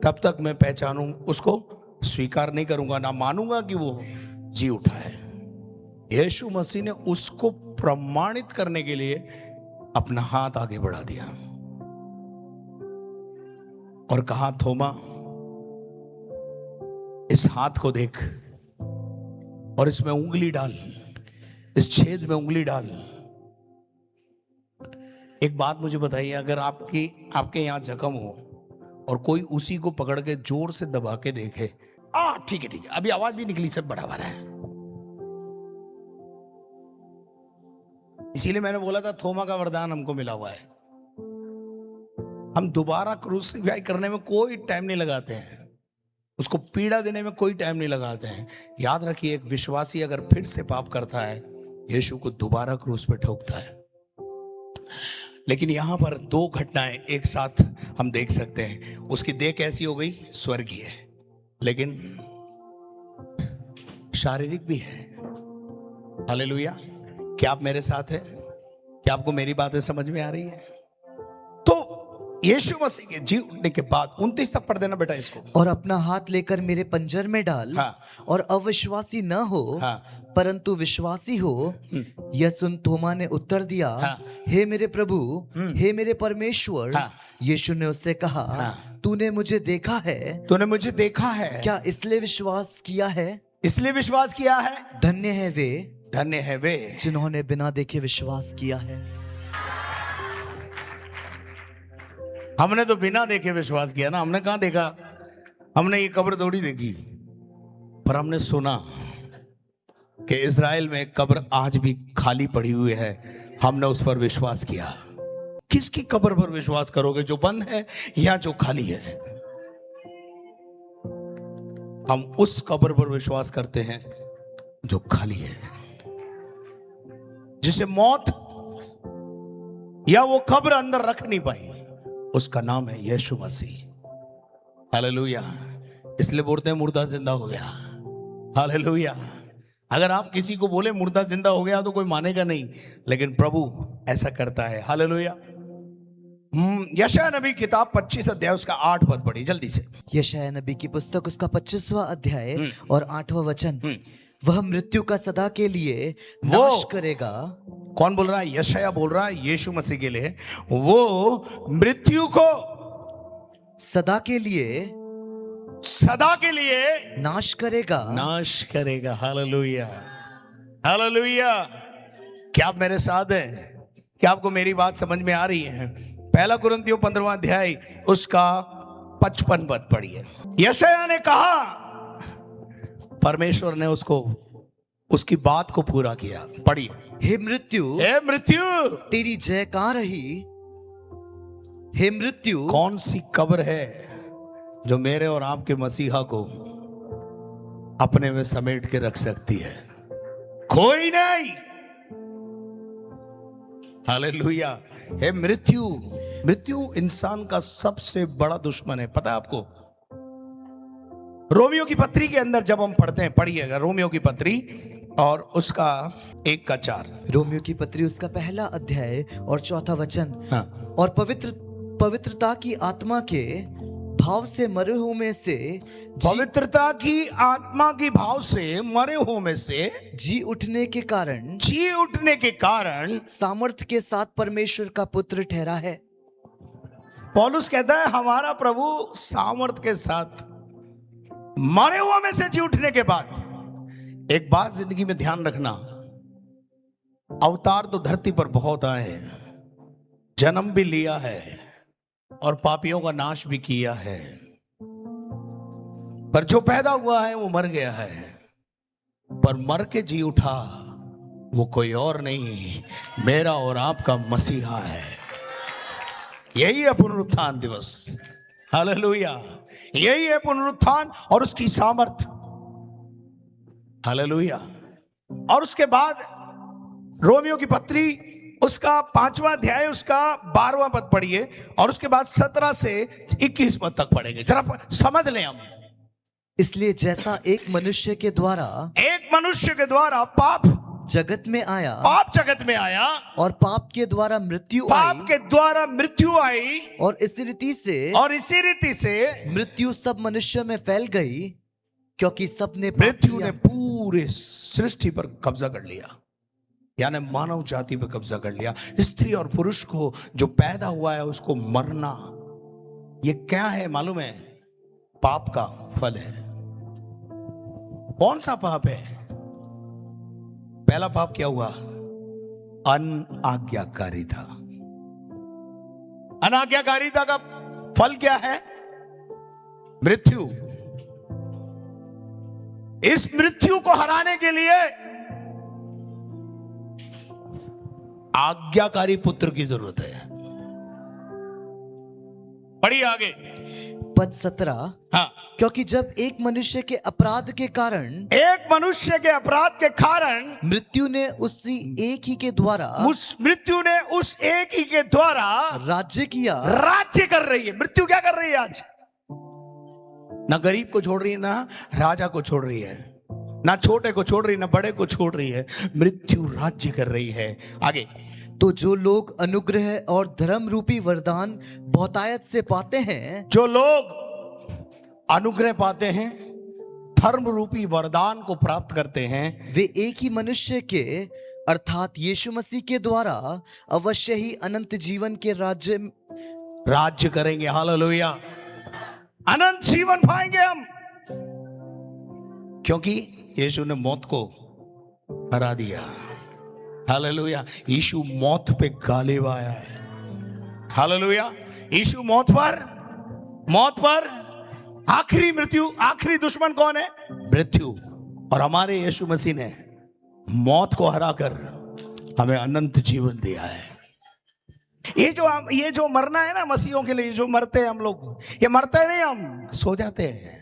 तब तक मैं पहचानूं, उसको स्वीकार नहीं करूंगा, ना मानूंगा कि वो जी उठा है। यीशु मसीह ने उसको प्रमाणित करने के लिए अपना हाथ आगे बढ़ा दिया और कहा, थोमा इस हाथ को देख और इसमें उंगली डाल, इस छेद में उंगली डाल। एक बात मुझे बताइए, अगर आपके यहां जख्म हो और कोई उसी को पकड़ के जोर से दबा के देखे, ठीक है, अभी आवाज भी निकली, सब बड़ा है। इसीलिए मैंने बोला था थोमा का वरदान हमको मिला हुआ है। हम दोबारा क्रूसिफाई करने में कोई टाइम नहीं लगाते हैं, उसको पीड़ा देने में कोई टाइम नहीं लगाते हैं। याद रखिए, एक विश्वासी अगर फिर से पाप करता है, यीशु को दोबारा क्रूस पे ठोकता है। लेकिन यहां पर 2 घटनाएं एक साथ हम देख सकते हैं। उसकी देह कैसी हो गई? स्वर्गीय, लेकिन शारीरिक भी है। हालेलुया। क्या आप मेरे साथ हैं? क्या आपको मेरी बातें समझ में आ रही है? तो यीशु मसीह के जी उठने के बाद 29 तक पढ़ देना बेटा इसको। और अपना हाथ लेकर मेरे पंजर में डाल। हाँ। और अविश्वासी न हो, हाँ। परंतु विश्वासी हो। यह सुन थोमा ने उत्तर दिया, हाँ। हे मेरे प्रभु, हे मेरे परमेश्वर। हाँ। यीशु ने उससे कहा, हाँ। तूने मुझे देखा है, तूने मुझे देखा है, क्या इसलिए विश्वास किया है? इसलिए विश्वास किया है। धन्य है वे जिन्होंने बिना देखे विश्वास किया है। हमने तो बिना देखे विश्वास किया ना। हमने कहां देखा? हमने ये कब्र थोड़ी देखी, पर हमने सुना कि इज़राइल में कब्र आज भी खाली पड़ी हुई है। हमने उस पर विश्वास किया। किसकी कब्र पर विश्वास करोगे? जो बंद है या जो खाली है? हम उस कब्र पर विश्वास करते हैं जो खाली है, जिसे मौत या वो कब्र अंदर रख नहीं पाई, उसका नाम है यीशु मसीह। हालेलुया। इसलिए बोलते हैं मुर्दा जिंदा हो गया। हालेलुया। अगर आप किसी को बोले मुर्दा जिंदा हो गया तो कोई मानेगा नहीं, लेकिन प्रभु ऐसा करता है। हालेलुया। यशायाह नबी किताब 25 अध्याय उसका 8 पद पढ़ी जल्दी से। यशायाह नबी की पुस्तक उसका 25वां अध्याय और 8वां वचन। वह मृत्यु का सदा के लिए नाश करेगा। कौन बोल रहा है? यशायाह बोल रहा है यीशु मसीह के लिए। वो मृत्यु को सदा के लिए नाश करेगा। नाश करेगा। हालेलुया। हालेलुया। क्या आप मेरे साथ हैं? क्या आपको मेरी बात समझ में आ रही है? पहला कुरिन्थियों 15वां अध्याय उसका 55 पद पढ़िए। यशायाह ने कहा, परमेश्वर ने उसकी बात को पूरा किया। पढ़िए। हे मृत्यु तेरी जय कहां रही? हे मृत्यु कौन सी कब्र है जो मेरे और आपके मसीहा को अपने में समेट के रख सकती है? कोई नहीं। हालेलुया। हे मृत्यु इंसान का सबसे बड़ा दुश्मन है। पता है आपको? रोमियो की पत्री के अंदर जब हम पढ़ते हैं, पढ़िएगा रोमियो की पत्री और उसका 1:4। रोमियो की पत्री उसका 1 अध्याय और 4 वचन। हाँ। और पवित्रता की आत्मा के भाव से मरे हुए में से पवित्रता की आत्मा की भाव से मरे हुए में से जी उठने के कारण सामर्थ्य के साथ परमेश्वर का पुत्र ठहरा है। पौलुस कहता है हमारा प्रभु सामर्थ्य के साथ मरे हुए में से जी उठने के बाद। एक बात जिंदगी में ध्यान रखना, अवतार तो धरती पर बहुत आए हैं, जन्म भी लिया है और पापियों का नाश भी किया है, पर जो पैदा हुआ है वो मर गया है, पर मर के जी उठा वो कोई और नहीं, मेरा और आपका मसीहा है। यही है पुनरुत्थान दिवस। हालेलुया। यही है पुनरुत्थान और उसकी सामर्थ। हालेलुया। और उसके बाद रोमियो की पत्री उसका 5वां अध्याय उसका 12वां पद पढ़िए और उसके बाद 17 से 21 पद तक पढ़ेंगे। जरा समझ लें हम। इसलिए जैसा एक मनुष्य के द्वारा पाप जगत में आया और पाप के द्वारा मृत्यु आई और इसी रीति से मृत्यु सब मनुष्य में फैल गई, क्योंकि सबने मृत्यु ने पूरे सृष्टि पर कब्जा कर लिया, यानी मानव जाति पर कब्जा कर लिया। स्त्री और पुरुष को जो पैदा हुआ है उसको मरना, ये क्या है मालूम है? पाप का फल है। कौन सा पाप है? पहला पाप क्या हुआ? अनाज्ञाकारिता। अनाज्ञाकारिता का फल क्या है? मृत्यु। इस मृत्यु को हराने के लिए आज्ञाकारी पुत्र की जरूरत है। पढ़िए आगे पद 17। हाँ। क्योंकि जब एक मनुष्य के अपराध के कारण मृत्यु ने उस एक ही के द्वारा राज्य किया। राज्य कर रही है मृत्यु। क्या कर रही है आज? ना गरीब को छोड़ रही है, ना राजा को छोड़ रही है, ना छोटे को छोड़ रही, ना बड़े को छोड़ रही है। मृत्यु राज्य कर रही है। आगे। तो जो लोग अनुग्रह और धर्म रूपी वरदान बहुतायत से पाते हैं, जो लोग अनुग्रह पाते हैं, धर्म रूपी वरदान को प्राप्त करते हैं, वे एक ही मनुष्य के अर्थात यीशु मसीह के द्वारा अवश्य ही अनंत जीवन के राज्य करेंगे। हालेलुया। अनंत जीवन पाएंगे हम, क्योंकि यीशु ने मौत को हरा दिया। हालेलुया। यीशु मौत पे गालिब आया है। हालेलुया। यीशु मौत पर आखिरी मृत्यु, आखिरी दुश्मन कौन है? मृत्यु। और हमारे यीशु मसीह ने मौत को हराकर हमें अनंत जीवन दिया है। ये जो मरना है ना मसीहों के लिए, जो मरते हैं हम लोग, ये मरते नहीं, हम सो जाते हैं।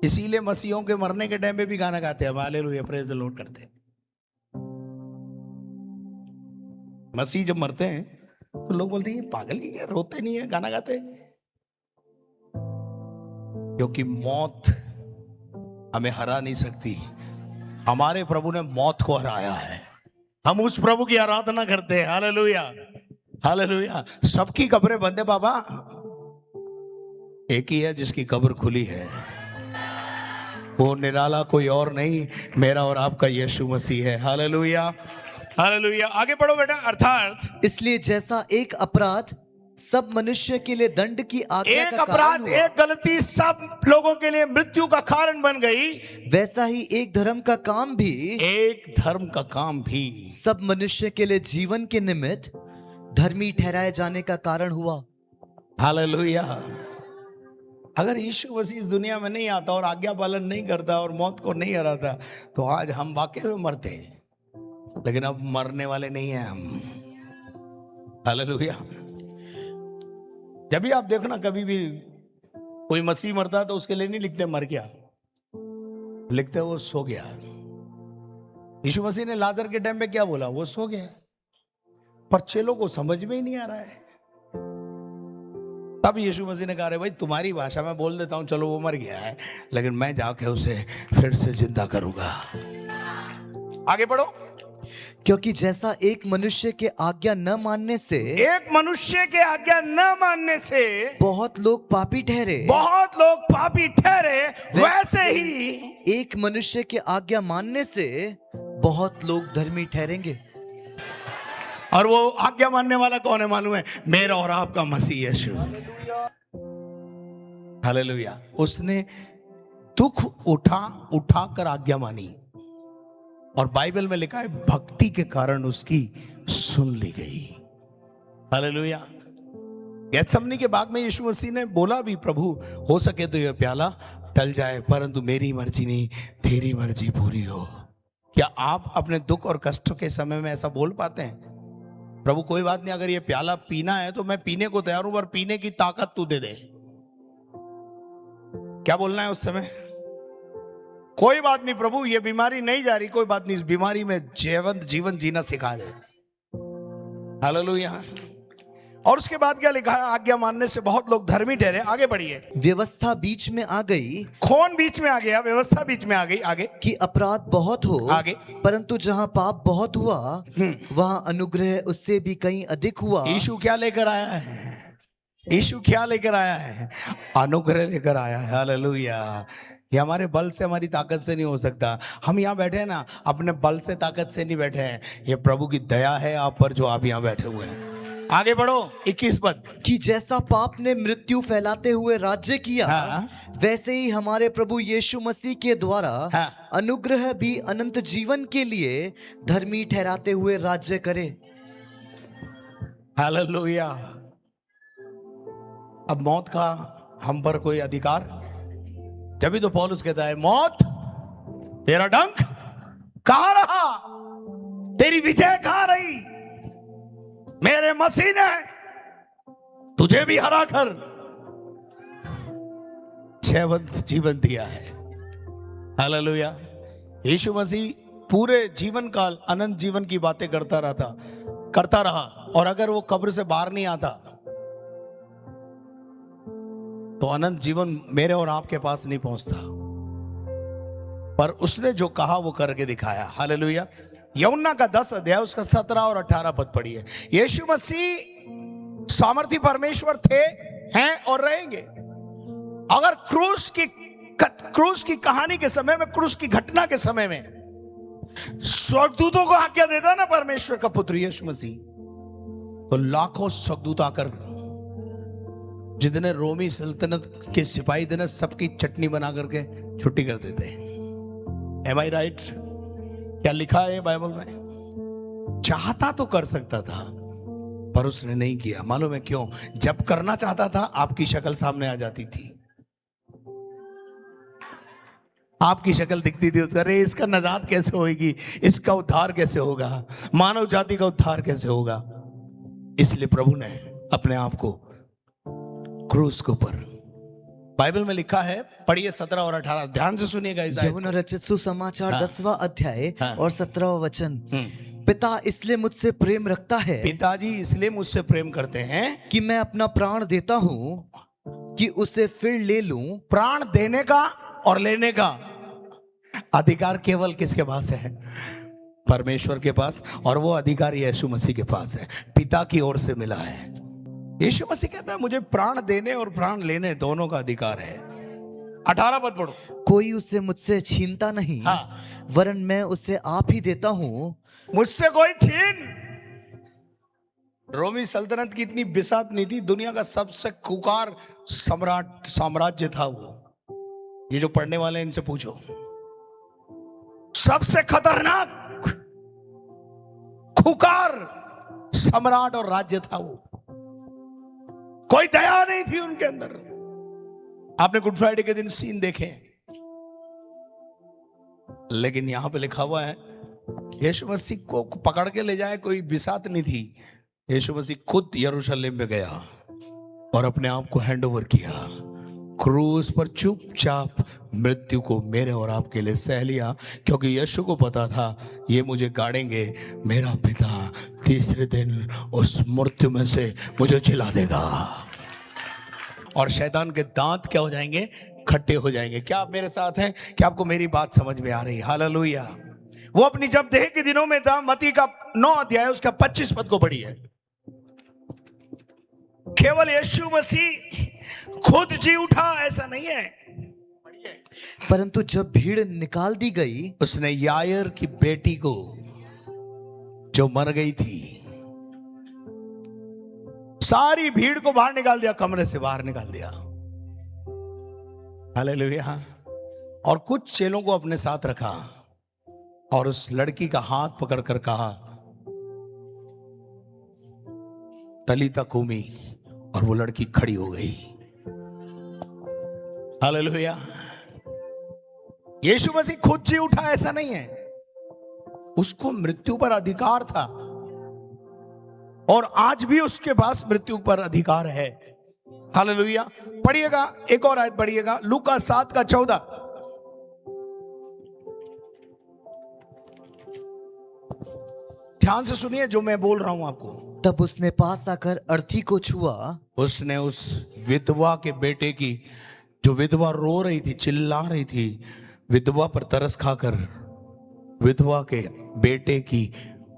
इसीलिए मसीहों के मरने के टाइम पे भी गाना गाते हैं, हालेलुया, प्रेज द लॉर्ड करते हैं। मसीह जब मरते हैं तो लोग बोलते हैं ये पागल ही है, रोते नहीं है, गाना गाते हैं। क्योंकि मौत हमें हरा नहीं सकती, हमारे प्रभु ने मौत को हराया है। हम उस प्रभु की आराधना करते हैं। Hallelujah, hallelujah. सबकी कब्रें बंद है बाबा, एक ही है जिसकी कब्र खुली है, वो निराला कोई और नहीं, मेरा और आपका यीशु मसीह है। Hallelujah, hallelujah. आगे बढ़ो बेटा। अर्थात इसलिए जैसा एक अपराध सब मनुष्य के लिए दंड की आज्ञा एक का अपराध, कारण हुआ, एक गलती सब लोगों के लिए मृत्यु का कारण बन गई, वैसा ही एक धर्म का काम भी, एक धर्म का काम भी सब मनुष्य के लिए जीवन के निमित्त धर्मी ठहराए जाने का कारण हुआ। हालेलुया। अगर यीशु मसीह इस दुनिया में नहीं आता और आज्ञा पालन नहीं करता और मौत को नहीं हराता तो आज हम वाकई में मरते, लेकिन अब मरने वाले नहीं हैं हम। हालेलुया। जब भी आप देखो ना, कभी भी कोई मसीह मरता है तो उसके लिए नहीं लिखते मर गया, लिखते वो सो गया। यीशु मसीह ने लाजर के टाइम पे क्या बोला? वो सो गया। पर चेलों को समझ में ही नहीं आ रहा है। तब यीशु मसीह ने कहा, रे भाई तुम्हारी भाषा में बोल देता हूं, चलो वो मर गया है, लेकिन मैं जाके उसे फिर से जिंदा करूंगा। आगे बढ़ो। क्योंकि जैसा एक मनुष्य के आज्ञा न मानने से, एक मनुष्य के आज्ञा न मानने से बहुत लोग पापी ठहरे, बहुत लोग पापी ठहरे, वैसे ही एक मनुष्य के आज्ञा मानने से बहुत लोग धर्मी ठहरेंगे। और वो आज्ञा मानने वाला कौन है मालूम है? मेरा और आपका मसीह यीशु। हालेलुया। उसने दुख उठा कर आज्ञा मानी, और बाइबल में लिखा है भक्ति के कारण उसकी सुन ली गई। हालेलुया। गेत्सेमनी के बाग में यीशु मसीह ने बोला भी, प्रभु हो सके तो यह प्याला टल जाए, परंतु मेरी मर्जी नहीं तेरी मर्जी पूरी हो। क्या आप अपने दुख और कष्टों के समय में ऐसा बोल पाते हैं? प्रभु कोई बात नहीं, अगर ये प्याला पीना है तो मैं पीने को तैयार हूं, पर पीने की ताकत तू दे दे। क्या बोलना है उस समय? कोई बात नहीं प्रभु, ये बीमारी नहीं जा रही, कोई बात नहीं, इस बीमारी में जीवन जीना सिखा दे। हालेलुया। और उसके बाद क्या लिखा है? आज्ञा मानने से बहुत लोग धर्मी ठहरे। आगे बढ़िए। व्यवस्था बीच में आ गई। कौन बीच में आ गया? व्यवस्था बीच में आ गई। आगे कि अपराध बहुत हो, आगे, परंतु जहां पाप बहुत हुआ वहां अनुग्रह उससे भी कहीं अधिक हुआ। यीशु क्या लेकर आया है? यीशु क्या लेकर आया है? अनुग्रह लेकर आया है। हालेलुया। ये हमारे बल से, हमारी ताकत से नहीं हो सकता। हम यहाँ बैठे हैं ना, अपने बल से ताकत से नहीं बैठे हैं, ये प्रभु की दया है आप पर जो आप यहाँ बैठे हुए हैं। आगे बढ़ो। 21 पद। कि जैसा पाप ने मृत्यु फैलाते हुए राज्य किया, वैसे ही हमारे प्रभु यीशु मसीह के द्वारा अनुग्रह भी अनंत जीवन के लिए धर्मी ठहराते हुए राज्य करे। हालेलुया। अब मौत का हम पर कोई अधिकार? जब भी तो पौलुस कहता है, मौत तेरा डंक कहां रहा, तेरी विजय कहां रही? मेरे मसीह ने तुझे भी हरा कर जयवंत जीवन दिया है। हालेलुया। यीशु मसीह पूरे जीवन काल अनंत जीवन की बातें करता रहा, और अगर वो कब्र से बाहर नहीं आता तो अनंत जीवन मेरे और आपके पास नहीं पहुंचता। पर उसने जो कहा वो करके दिखाया। हालेलुया। यूहन्ना का 10 अध्याय उसका 17 और 18 पद पढ़िए। यीशु मसीह सामर्थी परमेश्वर थे, हैं और रहेंगे। अगर क्रूस की कहानी के समय में, क्रूस की घटना के समय में स्वर्गदूतों को आज्ञा देता ना परमेश्वर का पुत्र यीशु मसीह, तो लाखों स्वर्गदूत आकर, जितने रोमी सल्तनत के सिपाही थे ना, सबकी चटनी बना करके छुट्टी कर देते हैं। Am I right? क्या लिखा है बाइबल में? चाहता तो कर सकता था, पर उसने नहीं किया। मालूम है क्यों? जब करना चाहता था आपकी शक्ल सामने आ जाती थी, आपकी शक्ल दिखती थी उसका, अरे इसका नजात कैसे होगी, इसका उद्धार कैसे होगा, मानव जाति का उद्धार कैसे होगा। इसलिए प्रभु ने अपने आप को क्रूस के ऊपर, बाइबल में लिखा है, पढ़िए 17 और 18, ध्यान से सुनिएगा। यूहन्ना रचित सुसमाचार 10वां अध्याय और 17वां वचन। पिता इसलिए मुझसे प्रेम रखता है पिताजी इसलिए मुझसे प्रेम करते हैं कि मैं अपना प्राण देता हूँ कि उसे फिर ले लूं। प्राण देने का और लेने का अधिकार केवल किसके पास है? परमेश्वर के पास, और वो अधिकार यीशु मसीह के पास है, पिता की ओर से मिला है। यीशु मसीह कहता है मुझे प्राण देने और प्राण लेने दोनों का अधिकार है। 18 पद पढ़ो। कोई उसे मुझसे छीनता नहीं, हाँ। वरन मैं उसे आप ही देता हूँ। मुझसे कोई छीन। रोमी सल्तनत की इतनी बिसात नहीं थी, दुनिया का सबसे खुकार सम्राट साम्राज्य था वो। ये जो पढ़ने वाले हैं इनसे पूछो, सबसे खतरनाक खुकार सम्राट और राज्य था वो। कोई दया नहीं थी उनके अंदर। आपने गुड फ्राइडे के दिन सीन देखे, लेकिन यहां पे लिखा हुआ है यीशु मसीह को पकड़ के ले जाए कोई बिसात नहीं थी। यीशु मसीह खुद यरूशलेम में गया और अपने आप को हैंड ओवर किया, क्रूस पर चुपचाप मृत्यु को मेरे और आपके लिए सह लिया, क्योंकि यीशु को पता था ये मुझे गाड़ेंगे, मेरा पिता तीसरे दिन उस मृत्यु में से मुझे जिला देगा और शैतान के दांत क्या हो जाएंगे? खट्टे हो जाएंगे। क्या आप मेरे साथ हैं? क्या आपको मेरी बात समझ में आ रही है? हालेलुया। वो अपनी जब देह के दिनों में था, मत्ती का 9 अध्याय उसका 25 पद को पढ़ी है। केवल यीशु मसीह खुद जी उठा ऐसा नहीं है, परंतु जब भीड़ निकाल दी गई, उसने यायर की बेटी को जो मर गई थी, सारी भीड़ को बाहर निकाल दिया, कमरे से बाहर निकाल दिया। हालेलुया। और कुछ चेलों को अपने साथ रखा और उस लड़की का हाथ पकड़कर कहा तलीता कूमी, और वो लड़की खड़ी हो गई। हालेलुया। यीशु मसीह खुद जी उठा ऐसा नहीं है, उसको मृत्यु पर अधिकार था और आज भी उसके पास मृत्यु पर अधिकार है। हालेलुया। पढ़िएगा, एक और आयत पढ़िएगा, लूका 7 का 14। ध्यान से सुनिए जो मैं बोल रहा हूं आपको। तब उसने पास आकर अर्थी को छुआ। उसने उस विधवा के बेटे की, जो विधवा रो रही थी, चिल्ला रही थी, विधवा पर तरस खाकर विधवा के बेटे की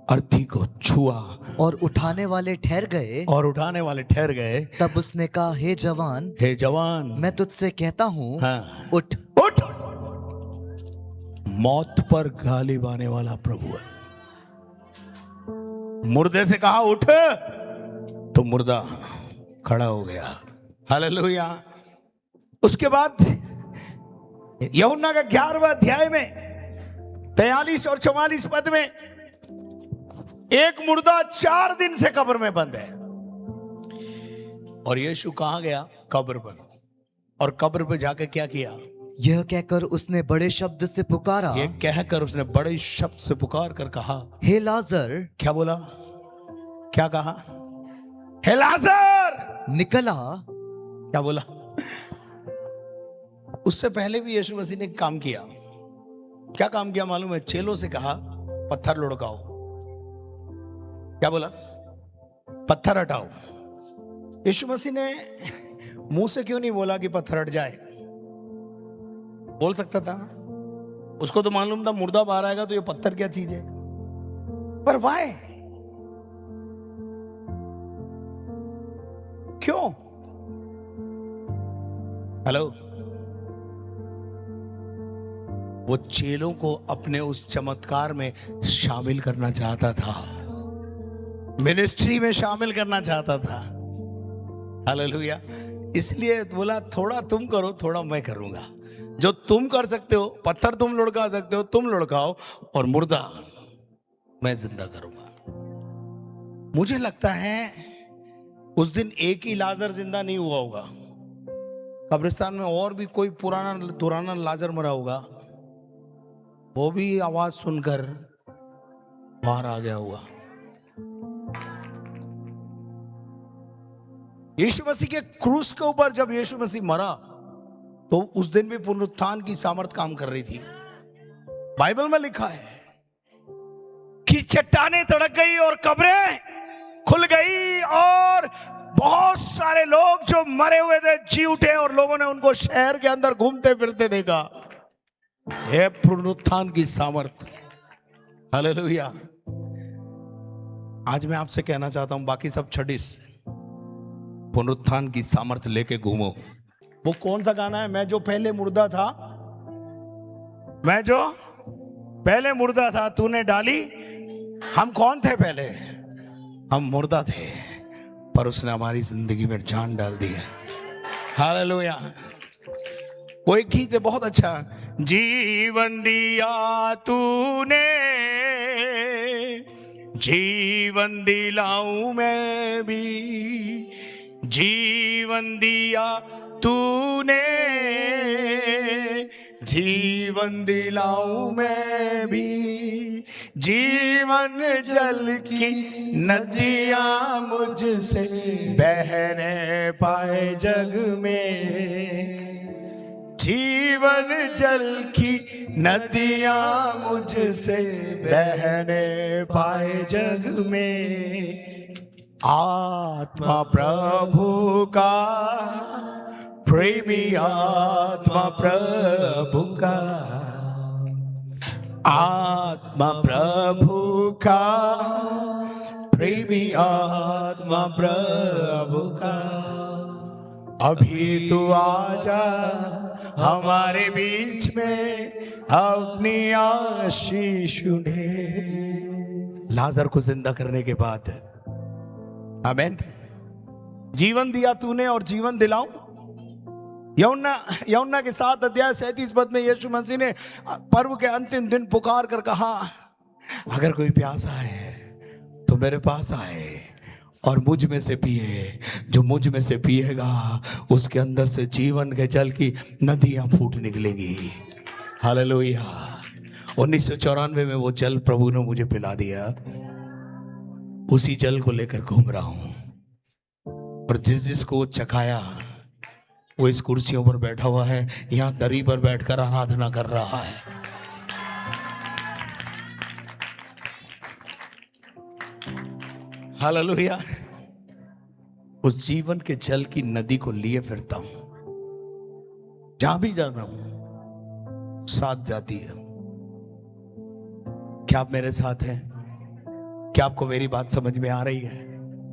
अर्थी को छुआ और उठाने वाले ठहर गए। तब उसने कहा, हे जवान, मैं तुझसे कहता हूं, हाँ, उठ। उठ। मौत पर गालिब आने वाला प्रभु है। मुर्दे से कहा उठ, तो मुर्दा खड़ा हो गया। हालेलुया। उसके बाद यूहन्ना का 11वां अध्याय में 43 और 44 पद में एक मुर्दा 4 दिन से कब्र में बंद है, और यीशु कहां गया? कब्र पर। और कब्र पर जाकर क्या किया? यह कहकर उसने बड़े शब्द से पुकारा। ये कहकर उसने बड़े शब्द से पुकार कर कहा, हे लाजर। क्या बोला? क्या कहा? हे लाजर निकला। क्या बोला? उससे पहले भी यीशु मसीह ने काम किया। क्या काम किया मालूम है? चेलों से कहा पत्थर लुढ़काओ। क्या बोला? पत्थर हटाओ। यीशु मसीह ने मुंह से क्यों नहीं बोला कि पत्थर हट जाए? बोल सकता था, उसको तो मालूम था मुर्दा बाहर आएगा तो ये पत्थर क्या चीज है। पर वाई? क्यों? हेलो। वो चेलों को अपने उस चमत्कार में शामिल करना चाहता था, मिनिस्ट्री में शामिल करना चाहता था। हालेलुया। इसलिए बोला थोड़ा तुम करो, थोड़ा मैं करूंगा। जो तुम कर सकते हो, पत्थर तुम लुढ़का सकते हो, तुम लुढ़काओ, और मुर्दा मैं जिंदा करूंगा। मुझे लगता है उस दिन एक ही लाजर जिंदा नहीं हुआ होगा, कब्रिस्तान में और भी कोई पुराना लाजर मरा होगा, वो भी आवाज सुनकर बाहर आ गया होगा। यीशु मसीह के क्रूस के ऊपर जब यीशु मसीह मरा तो उस दिन भी पुनरुत्थान की सामर्थ काम कर रही थी। बाइबल में लिखा है की चट्टानें तड़क गई और कब्रें खुल गई और बहुत सारे लोग जो मरे हुए थे जी उठे और लोगों ने उनको शहर के अंदर घूमते फिरते देखा। ये पुनरुत्थान की सामर्थ। हालेलुया। आज मैं आपसे कहना चाहता हूं, बाकी सब छड़ीस, पुनरुत्थान की सामर्थ लेके घूमो। वो कौन सा गाना है? मैं जो पहले मुर्दा था, मैं जो पहले मुर्दा था तूने डाली। हम कौन थे पहले? हम मुर्दा थे, पर उसने हमारी जिंदगी में जान डाल दी है। हालेलुया। वो एक गीत है बहुत अच्छा, जीवन दिया तूने, जीवन दिलाऊं मैं भी, जीवन दिया तूने, जीवन दिलाऊं मैं भी, जीवन जल की नदियां मुझसे बहने पाए जग में, जीवन जल की नदियां मुझसे बहने पाए जग में। आत्मा प्रभु का, प्रेमी आत्मा प्रभु का, आत्मा प्रभु का, प्रेमी आत्मा प्रभु का। अभी तू आजा हमारे बीच में, अपनी आशीष उड़े। लाजर को जिंदा करने के बाद, आमीन, जीवन दिया तूने और जीवन दिलाऊं। यूहन्ना के 7 अध्याय 37 पद में यीशु मसीह ने पर्व के अंतिम दिन पुकार कर कहा, अगर कोई प्यासा है तो मेरे पास आए और मुझ में से पिए। जो मुझ में से पिएगा उसके अंदर से जीवन के जल की नदियां फूट निकलेंगी। हालेलुया। 1994 में वो जल प्रभु ने मुझे पिला दिया। उसी जल को लेकर घूम रहा हूं, और जिसको चखाया वो इस कुर्सियों पर बैठा हुआ है, यहां दरी पर बैठकर आराधना कर रहा है। हालेलुया। उस जीवन के जल की नदी को लिए फिरता हूं, जहां भी जाता हूं साथ जाती है। क्या आप मेरे साथ हैं? क्या आपको मेरी बात समझ में आ रही है?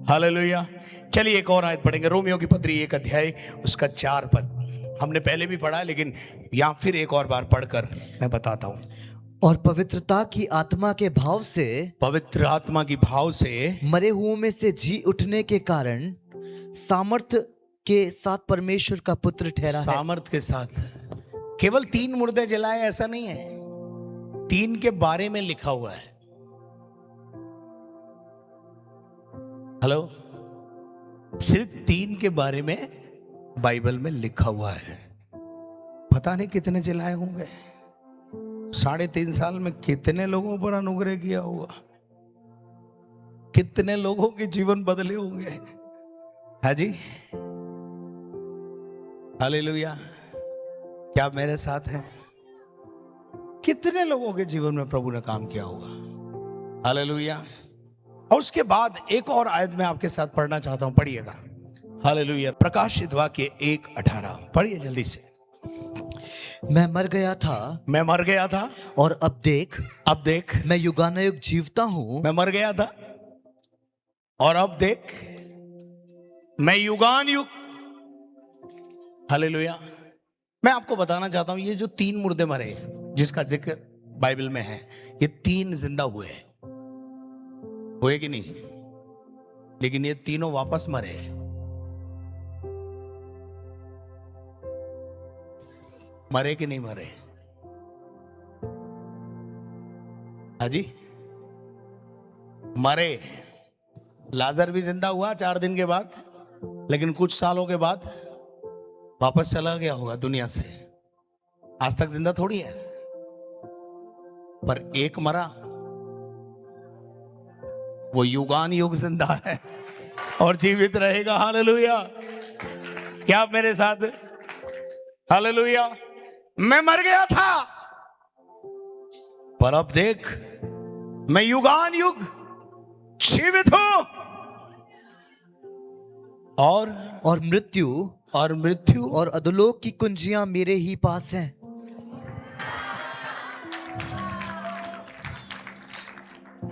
हालेलुया। चलिए एक और आयत पढ़ेंगे, रोमियो की पत्री 1 अध्याय उसका 4 पद। हमने पहले भी पढ़ा, लेकिन यहां फिर एक और बार पढ़कर मैं बताता हूं। और पवित्रता की आत्मा के भाव से, पवित्र आत्मा की भाव से मरे हुओं में से जी उठने के कारण सामर्थ्य के साथ परमेश्वर का पुत्र ठहरा है। सामर्थ के साथ। केवल 3 मुर्दे जलाए ऐसा नहीं है, 3 के बारे में लिखा हुआ है। हेलो, सिर्फ 3 के बारे में बाइबल में लिखा हुआ है। पता नहीं कितने जलाए होंगे। 3.5 साल में कितने लोगों पर अनुग्रह किया होगा, कितने लोगों के जीवन बदले होंगे। है जी। हालेलुया। क्या आप मेरे साथ हैं? कितने लोगों के जीवन में प्रभु ने काम किया होगा। हालेलुया। और उसके बाद एक और आयत में आपके साथ पढ़ना चाहता हूं, पढ़िएगा। हालेलुया। प्रकाशित वाक्य 1:18 पढ़िए जल्दी से। मैं मर गया था, मैं मर गया था, और अब देख मैं युगानुयुग जीवता हूं। मैं मर गया था और अब देख मैं युगानुयुग। हालेलुया। मैं आपको बताना चाहता हूं, ये जो 3 मुर्दे मरे जिसका जिक्र बाइबल में है, ये 3 जिंदा हुए कि नहीं? लेकिन ये तीनों वापस मरे। मरे कि नहीं मरे? हाजी, मरे। लाजर भी जिंदा हुआ 4 दिन के बाद, लेकिन कुछ सालों के बाद वापस चला गया होगा दुनिया से। आज तक जिंदा थोड़ी है, पर एक मरा, वो युगान युग जिंदा है और जीवित रहेगा। हालेलुया। क्या आप मेरे साथ? हालेलुया। मैं मर गया था, पर अब देख मैं युगान युग जीवित हूं और मृत्यु और अधोलोक की कुंजियां मेरे ही पास हैं।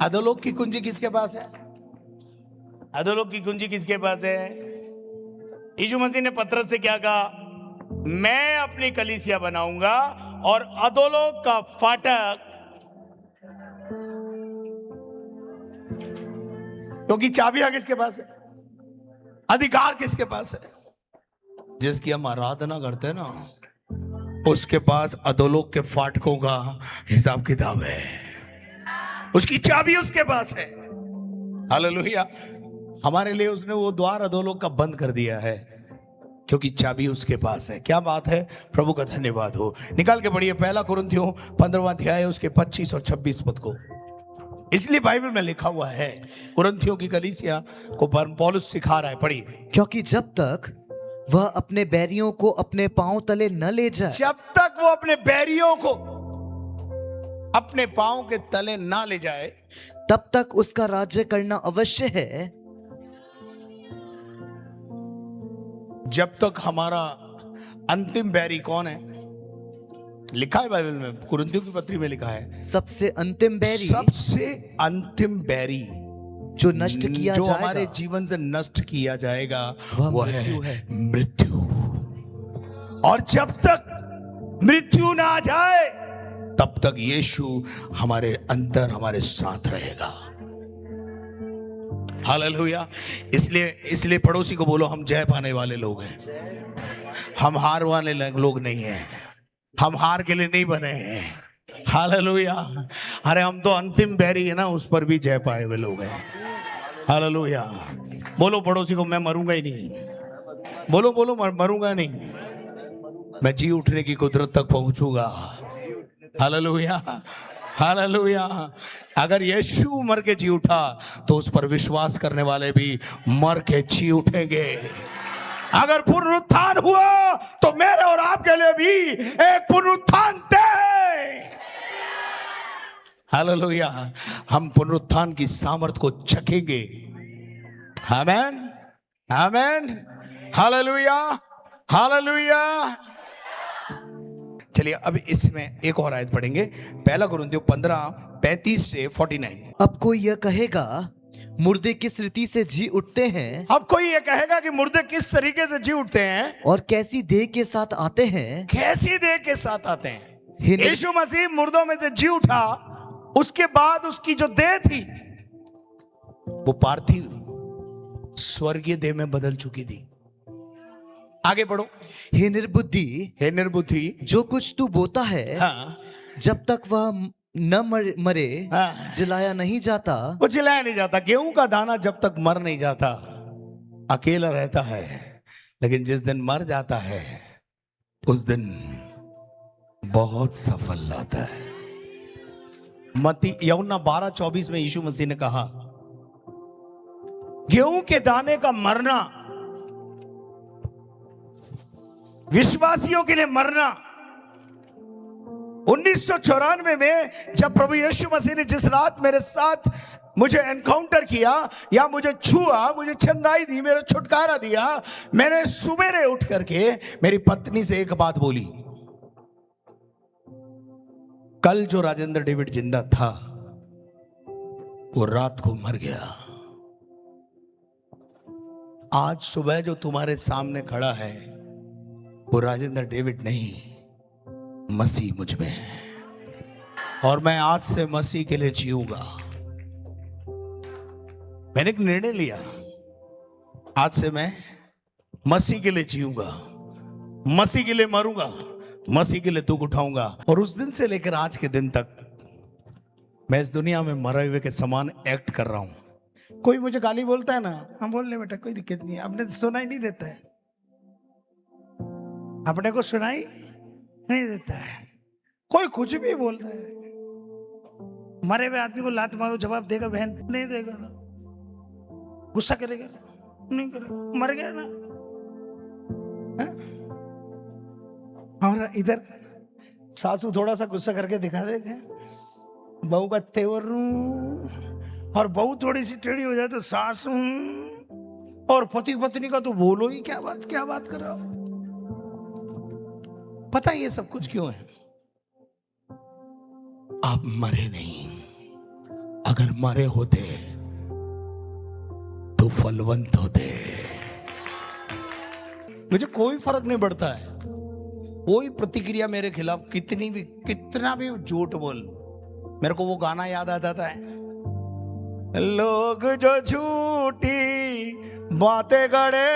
अधोलोक की कुंजी किसके पास है? अधोलोक की कुंजी किसके पास है? यीशु मसीह ने पतरस से क्या कहा? मैं अपनी कलीसिया बनाऊंगा और अधोलोक का फाटक, क्योंकि चाबियां किसके पास है? अधिकार किसके पास है? जिसकी हम आराधना करते हैं ना, उसके पास अधोलोक के फाटकों का हिसाब किताब है। उसकी चाबी उसके पास है। हालेलुया। हमारे लिए उसने वो द्वार अधोलोक का बंद कर दिया है, क्योंकि चाबी उसके पास है। क्या बात है, प्रभु का धन्यवाद हो। निकाल के पढ़िए पहला कुरिन्थियों 15वां अध्याय उसके 25 और 26 पद को। इसलिए बाइबल में लिखा हुआ है, कुरिन्थियों की कलीसिया को पौलुस सिखा रहा है, पढ़िए। क्योंकि जब तक वह अपने बैरियों को अपने पांव तले न ले जाए, जब तक वो अपने बैरियों को अपने पांव के तले ना ले जाए, तब तक उसका राज्य करना अवश्य है। जब तक हमारा अंतिम बैरी कौन है? लिखा है बाइबल में, कुरिन्थियों की पत्री में लिखा है, सबसे अंतिम बैरी, सबसे अंतिम बैरी जो नष्ट किया जो जाएगा, हमारे जीवन से नष्ट किया जाएगा, वह वो मृत्यु है। मृत्यु। और जब तक मृत्यु ना आ जाए, तब तक यीशु हमारे अंदर हमारे साथ रहेगा। हालेलुया। इसलिए पड़ोसी को बोलो, हम जय पाने वाले लोग हैं, हम हार वाले लोग नहीं हैं, हम हार के लिए नहीं बने हैं। हालेलुया। अरे हम तो अंतिम बैरी है ना, उस पर भी जय पाए हुए लोग हैं। हालेलुया। बोलो पड़ोसी को, मैं मरूंगा ही नहीं। बोलो बोलो, मरूंगा नहीं, मैं जी उठने की कुदरत तक पहुंचूंगा। Hallelujah hallelujah. अगर यीशु मर के जी उठा, तो उस पर विश्वास करने वाले भी मर के जी उठेंगे। अगर पुनरुत्थान हुआ, तो मेरे और आपके लिए भी एक पुनरुत्थान दे। हालेलुया। हम पुनरुत्थान की सामर्थ को चखेंगे। आमेन आमेन। Hallelujah hallelujah. चलिए अब इसमें एक और आयत पढ़ेंगे, पहला कुरिन्थियों 15:35 से 49। अब कोई यह कहेगा, मुर्दे किस रीति से जी उठते हैं, अब कोई ये कहेगा कि मुर्दे किस तरीके से जी उठते हैं और कैसी देह के साथ आते हैं। कैसी देह के साथ आते हैं। हे यीशु मसीह मुर्दों में से जी उठा, उसके बाद उसकी जो देह थी वो पार्थिव स्वर्गीय देह में बदल चुकी थी। आगे पढ़ो। हे निर्बुद्धि, जो कुछ तू बोता है, हाँ, जब तक वह न मरे हाँ, जलाया नहीं जाता। वो जलाया नहीं जाता। गेहूं का दाना जब तक मर नहीं जाता अकेला रहता है, लेकिन जिस दिन मर जाता है उस दिन बहुत सफल लाता है। मत्ती यूहन्ना 12:24 में यीशु मसीह ने कहा, गेहूं के दाने का मरना, विश्वासियों के लिए मरना। 1994 में जब प्रभु यीशु मसीह ने जिस रात मेरे साथ मुझे एनकाउंटर किया, या मुझे छुआ, मुझे चंगाई दी, मेरा छुटकारा दिया, मैंने सुबेरे उठ करके मेरी पत्नी से एक बात बोली, कल जो राजेंद्र डेविड जिंदा था वो रात को मर गया। आज सुबह जो तुम्हारे सामने खड़ा है वो राजेंद्र डेविड नहीं, मसीह मुझ में है, और मैं आज से मसीह के लिए जीऊंगा। मैंने एक निर्णय लिया, आज से मैं मसीह के लिए जीऊंगा, मसीह के लिए मरूंगा, मसीह के लिए दुख उठाऊंगा। और उस दिन से लेकर आज के दिन तक मैं इस दुनिया में मरे हुए के समान एक्ट कर रहा हूं। कोई मुझे गाली बोलता है ना, हम बोल ले बेटा, कोई दिक्कत नहीं है, आपने सुनाई नहीं देता है, अपने को सुनाई नहीं देता है। कोई कुछ भी बोलता है, मरे हुए आदमी को लात मारो, जवाब देगा बहन? नहीं देगा। गुस्सा करेगा? नहीं करेगा, मर गया ना। और इधर सासू थोड़ा सा गुस्सा करके दिखा देगा, बहू का तेवर और बहू थोड़ी सी टेढ़ी हो जाए तो सास और पति पत्नी का तो बोलो ही क्या बात कर रहा हो। पता है ये सब कुछ क्यों है? आप मरे नहीं, अगर मरे होते तो फलवंत होते। मुझे कोई फर्क नहीं पड़ता है, कोई प्रतिक्रिया मेरे खिलाफ कितना भी झूठ बोल, मेरे को वो गाना याद आ जाता है, लोग जो झूठी बातें गढ़े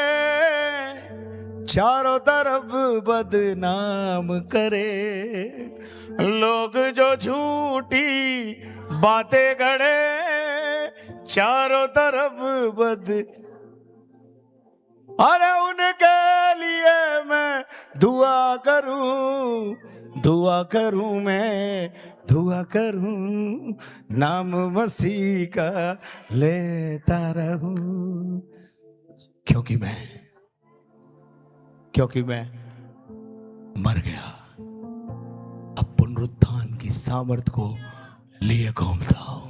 चारों तरफ बदनाम करे, लोग जो झूठी बातें गढ़े चारों तरफ अरे उनके लिए मैं दुआ करूं नाम मसीह का लेता रहूं, क्योंकि मैं मर गया, अब पुनरुत्थान की सामर्थ को लिए घूमता हूं।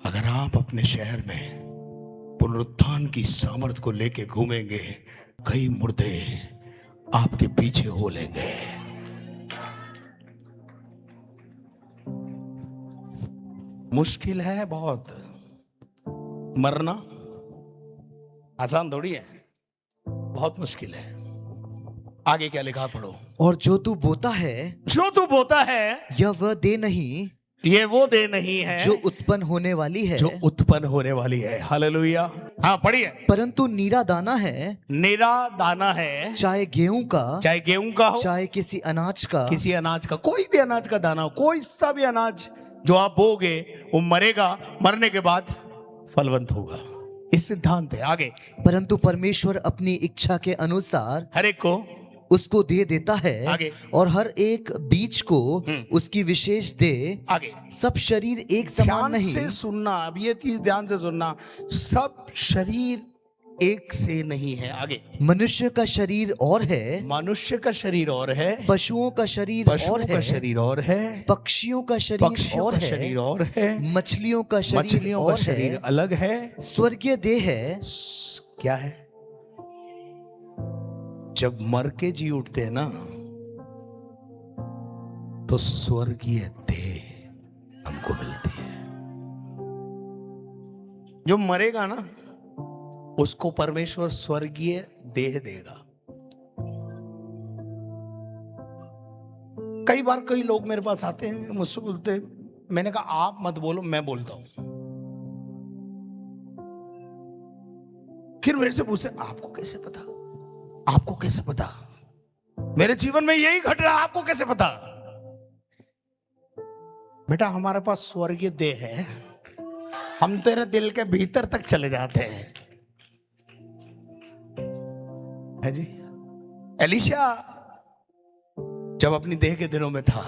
अगर आप अपने शहर में पुनरुत्थान की सामर्थ को लेके घूमेंगे, कई मुर्दे आपके पीछे हो लेंगे। मुश्किल है बहुत, मरना आसान थोड़ी है, बहुत मुश्किल है। आगे क्या लिखा पढ़ो। और जो तू बोता है यह वह दे नहीं, ये वो दे नहीं है जो उत्पन्न होने वाली है। हालेलुया। हाँ पढ़िए। परंतु नीरा दाना है, चाहे गेहूं का हो, चाहे किसी अनाज का, कोई भी अनाज का दाना हो, कोई सा भी अनाज जो आप बोगे वो मरेगा, मरने के बाद फलवंत होगा। इस सिद्धांत है। आगे। परंतु परमेश्वर अपनी इच्छा के अनुसार हर एक को उसको दे देता है। आगे। और हर एक बीज को उसकी विशेष दे। आगे। सब शरीर एक समान नहीं। ध्यान से सुनना, अब ये चीज ध्यान से सुनना, सब शरीर एक से नहीं है। आगे। मनुष्य का शरीर और है, पशुओं का शरीर और है, पक्षियों का शरीर और है, मछलियों का शरीर अलग है। स्वर्गीय देह है। क्या है? जब मर के जी उठते हैं ना, तो स्वर्गीय देह हमको मिलती है। जो मरेगा ना, उसको परमेश्वर स्वर्गीय देह देगा। कई बार कई लोग मेरे पास आते हैं, मुझसे बोलते हैं, मैंने कहा आप मत बोलो, मैं बोलता हूं। फिर मेरे से पूछते आपको कैसे पता? मेरे जीवन में यही घट रहा, आपको कैसे पता? बेटा, हमारे पास स्वर्गीय देह है, हम तेरे दिल के भीतर तक चले जाते हैं। है जी। एलीशा जब अपनी देह के दिनों में था,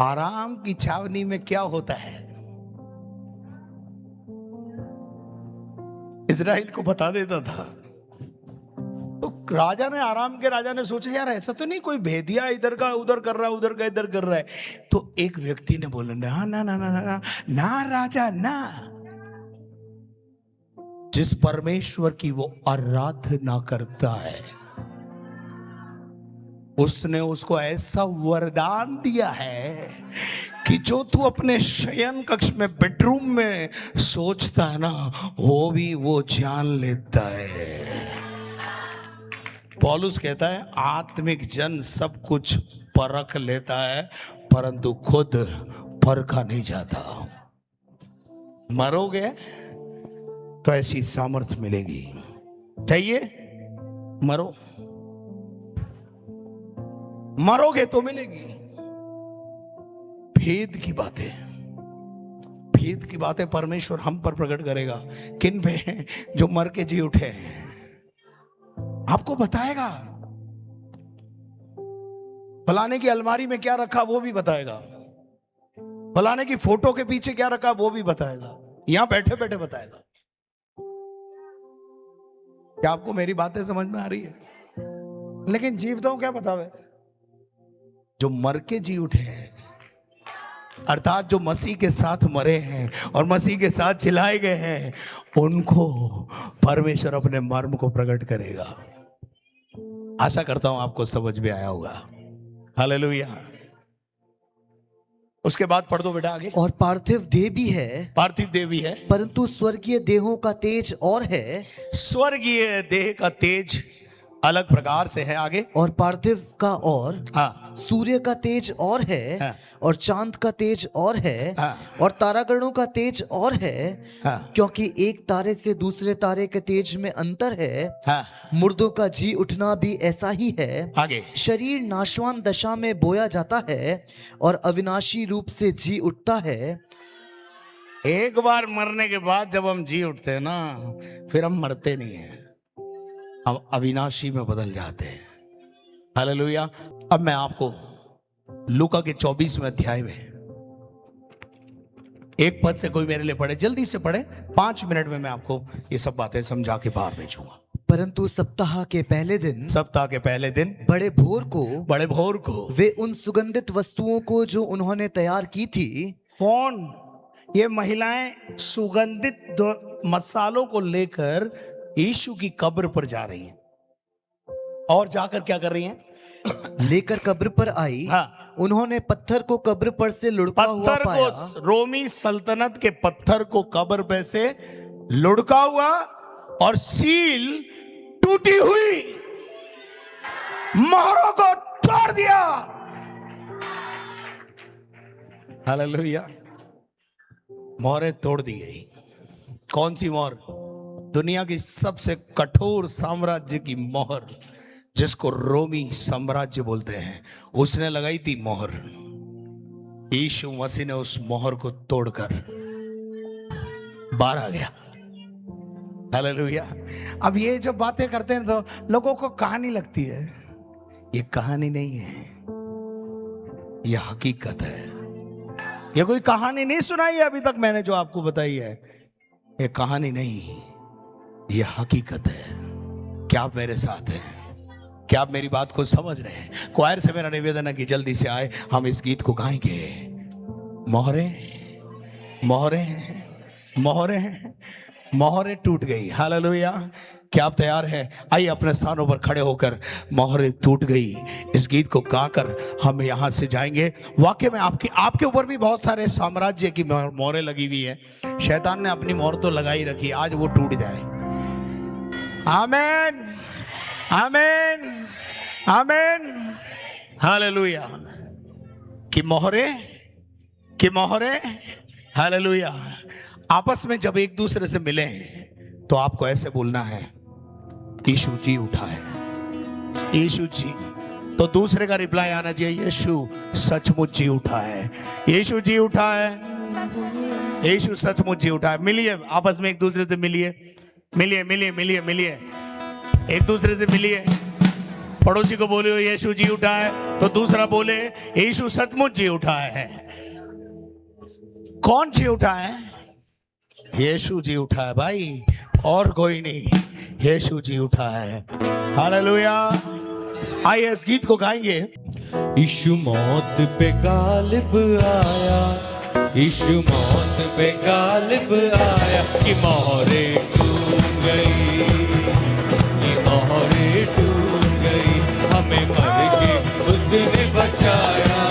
आराम की छावनी में क्या होता है इजराइल को बता देता था। तो राजा ने सोचा, यार ऐसा तो नहीं कोई भेदिया इधर का उधर कर रहा है, उधर का इधर कर रहा है। तो एक व्यक्ति ने बोला, ना राजा ना, जिस परमेश्वर की वो आराधना करता है, उसने उसको ऐसा वरदान दिया है कि जो तू अपने शयन कक्ष में, बेडरूम में सोचता है ना, वो भी वो जान लेता है। पौलुस कहता है, आत्मिक जन सब कुछ परख लेता है, परंतु खुद परखा नहीं जाता। मरोगे तो ऐसी सामर्थ मिलेगी। चाहिए? मरोगे तो मिलेगी। भेद की बातें परमेश्वर हम पर प्रकट करेगा। किन पे? जो मर के जी उठे, आपको बताएगा। फलाने की अलमारी में क्या रखा वो भी बताएगा, फलाने की फोटो के पीछे क्या रखा वो भी बताएगा, यहां बैठे बैठे बताएगा। क्या आपको मेरी बातें समझ में आ रही है? लेकिन जीवताओं क्या बतावे? जो मर के जी उठे हैं, अर्थात जो मसीह के साथ मरे हैं और मसीह के साथ जिलाए गए हैं, उनको परमेश्वर अपने मर्म को प्रकट करेगा। आशा करता हूं आपको समझ में आया होगा। हालेलुया। उसके बाद पढ़ दो बेटा आगे। और पार्थिव देह भी है, पार्थिव देह भी है, परंतु स्वर्गीय देहों का तेज और है। स्वर्गीय देह का तेज अलग प्रकार से है। आगे। और पार्थिव का और हाँ, सूर्य का तेज और है, हाँ। और चांद का तेज और है, हाँ। और तारागणों का तेज और है, हाँ। क्योंकि एक तारे से दूसरे तारे के तेज में अंतर है। हाँ। मुर्दों का जी उठना भी ऐसा ही है। आगे। शरीर नाशवान दशा में बोया जाता है और अविनाशी रूप से जी उठता है। एक बार मरने के बाद जब हम जी उठते हैं ना, फिर हम मरते नहीं हैं, हम अविनाशी में बदल जाते हैं। हालेलुया। अब मैं आपको लूका के 24वें अध्याय में एक पद से कोई मेरे लिए पढ़े, जल्दी से पढ़े, 5 मिनट में मैं आपको ये सब बातें समझा के बाहर भेजूंगा। परंतु सप्ताह के पहले दिन, सप्ताह के पहले दिन बड़े भोर को वे उन सुगंधित वस्तुओं को जो उन्होंने तैयार की थी। कौन? ये महिलाएं सुगंधित मसालों को लेकर यीशु की कब्र पर जा रही हैं। और जाकर क्या कर रही हैं? लेकर कब्र पर आई। हाँ। उन्होंने पत्थर को कब्र पर से लुढ़का हुआ पत्थर पाया। को, रोमी सल्तनत के पत्थर को कब्र पे से लुढ़का हुआ और सील टूटी हुई, मोहरों को तोड़ दिया। हालेलुया। मोहरें तोड़ दी गई। कौन सी मोहर? दुनिया की सबसे कठोर साम्राज्य की मोहर, जिसको रोमी साम्राज्य बोलते हैं, उसने लगाई थी मोहर। यीशु मसीह ने उस मोहर को तोड़कर बाहर आ गया। हालेलुया। अब ये जब बातें करते हैं तो लोगों को कहानी लगती है। ये कहानी नहीं है, ये हकीकत है। ये कोई कहानी नहीं सुनाई है अभी तक मैंने जो आपको बताई है, ये कहानी नहीं, ये हकीकत है। क्या आप मेरे साथ हैं? क्या आप मेरी बात को समझ रहे हैं? क्वायर से मेरा निवेदन है कि जल्दी से आए, हम इस गीत को गाएंगे। मोहरें, मोहरें, मोहरें, मोहरें टूट गई। हालेलुया। क्या आप तैयार हैं? आइए अपने स्थानों पर खड़े होकर, मोहरें टूट गई, इस गीत को गाकर हम यहां से जाएंगे। वाकई में आपके ऊपर भी बहुत सारे साम्राज्य की मोहरें लगी हुई है। शैतान ने अपनी मोहर तो लगाई रखी, आज वो टूट जाए। आमीन, आमीन, आमीन। हालेलुया। कि मोहरें, हालेलुया। आपस में जब एक दूसरे से मिले तो आपको ऐसे बोलना है, यीशु जी उठा है, यीशु जी। तो दूसरे का रिप्लाई आना चाहिए, यीशु सचमुच जी उठा है, यीशु जी उठा है, यीशु सचमुच जी उठा है। मिलिए, आपस में एक दूसरे से मिलिए, मिलिए, मिलिए, मिलिए, मिलिए, एक दूसरे से मिलिए। पड़ोसी को बोले यीशु जी उठा है, तो दूसरा बोले यीशु सचमुच जी उठा है। कौन जी उठा है? यीशु जी उठा है भाई, और कोई नहीं, यीशु जी उठा है। हालेलुया। आइए इस गीत को गाएंगे। यीशु मौत पे गालिब आया, यीशु मौत पे गालिब आया, कि मोहरें टूट गई, कि मोहरें टूट गई, हमें मर के उसने बचाया,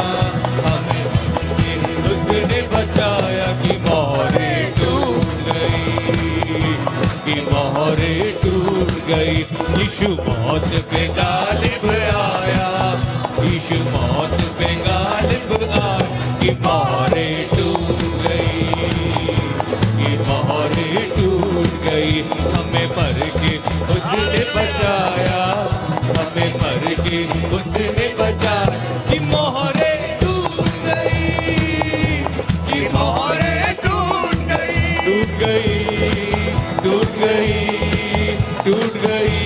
हमें मर के उसने बचाया, कि मोहरें टूट गई, कि मोहरें टूट गई। यीशु मौत पे गालिब आया, यीशु मौत पे गालिब आया, कि मोहरें टूट गई, कि मोहरें टूट गई, हमें मर के उसने बचाया, हमें मर के उसने बचाया, कि मोहरें टूट गई, कि मोहरें टूट गई, टूट गई, टूट गई, टूट गई।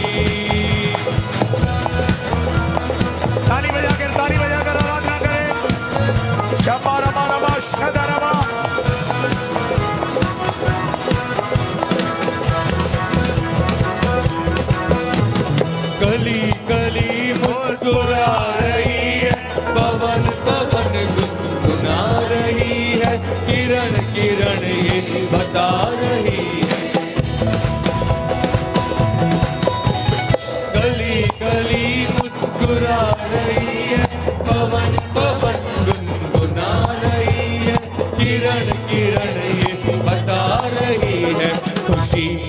ताली बजाकर आराधना करें। शब्बा रबा रबा शदा रबा। कली कली मुस्कुरा रही है, पवन पवन गुनगुना रही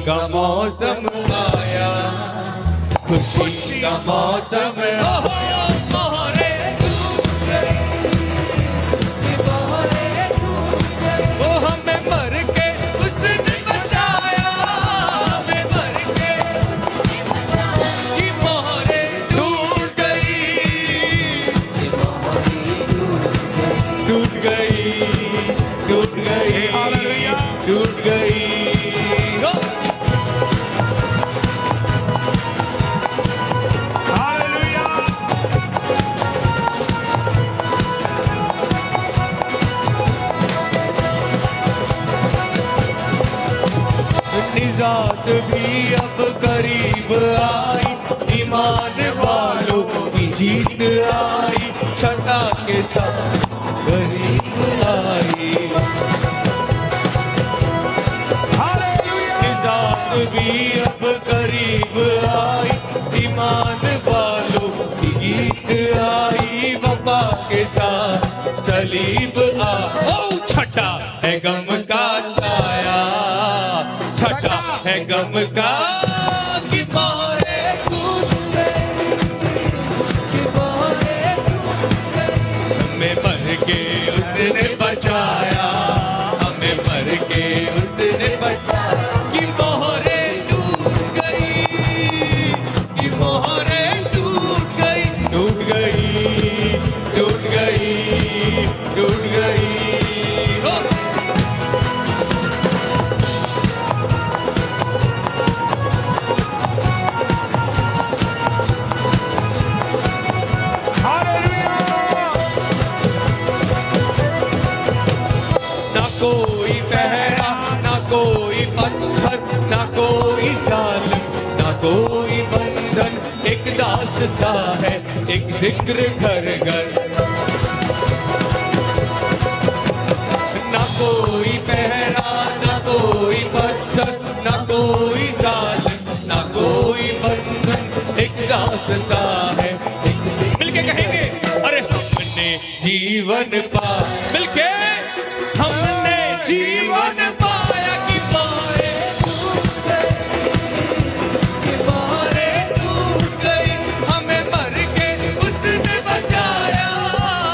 का मौसम आया, खुशी का मौसम आया। मोहरे वो हमें मर के उसने बचाया, हमें मर के की मोहरे टूट गई, टूट गई, टूट गई, टूट गई। निजात भी अब करीब आई, ईमान वालों की जीत आई, छटा के साथ करीब आई। निजात भी अब करीब आई, ईमान वालों की जीत आई, वफा के साथ सलीब आ। ओ छटा है गम का साया, छटा है गम का कि मोहरे टूट गए, कि मोहरे टूट गए। हमें मर के उसने बचाया, हमें मर के उसने बचाया, कि मोहरे टूट गई, कि मोहरे टूट गई, टूट गई, टूट गई, टूट गई। हो ना कोई पहरा, ना कोई पत्थर, ना कोई जालिम, ना कोई बंधन, एक दास्ता है, एक जिक्र घर घर। ना कोई पहरा, ना कोई पत्थर, ना कोई जालिम, ना कोई बंधन, एक दास्ता है, एक जिक्र। मिलके कहेंगे, अरे हमने जीवन पा, मिलके हमने जीवन पाया, कि मोहरे टूट गई, कि मोहरे टूट गई। हमें मर के उसने बचाया,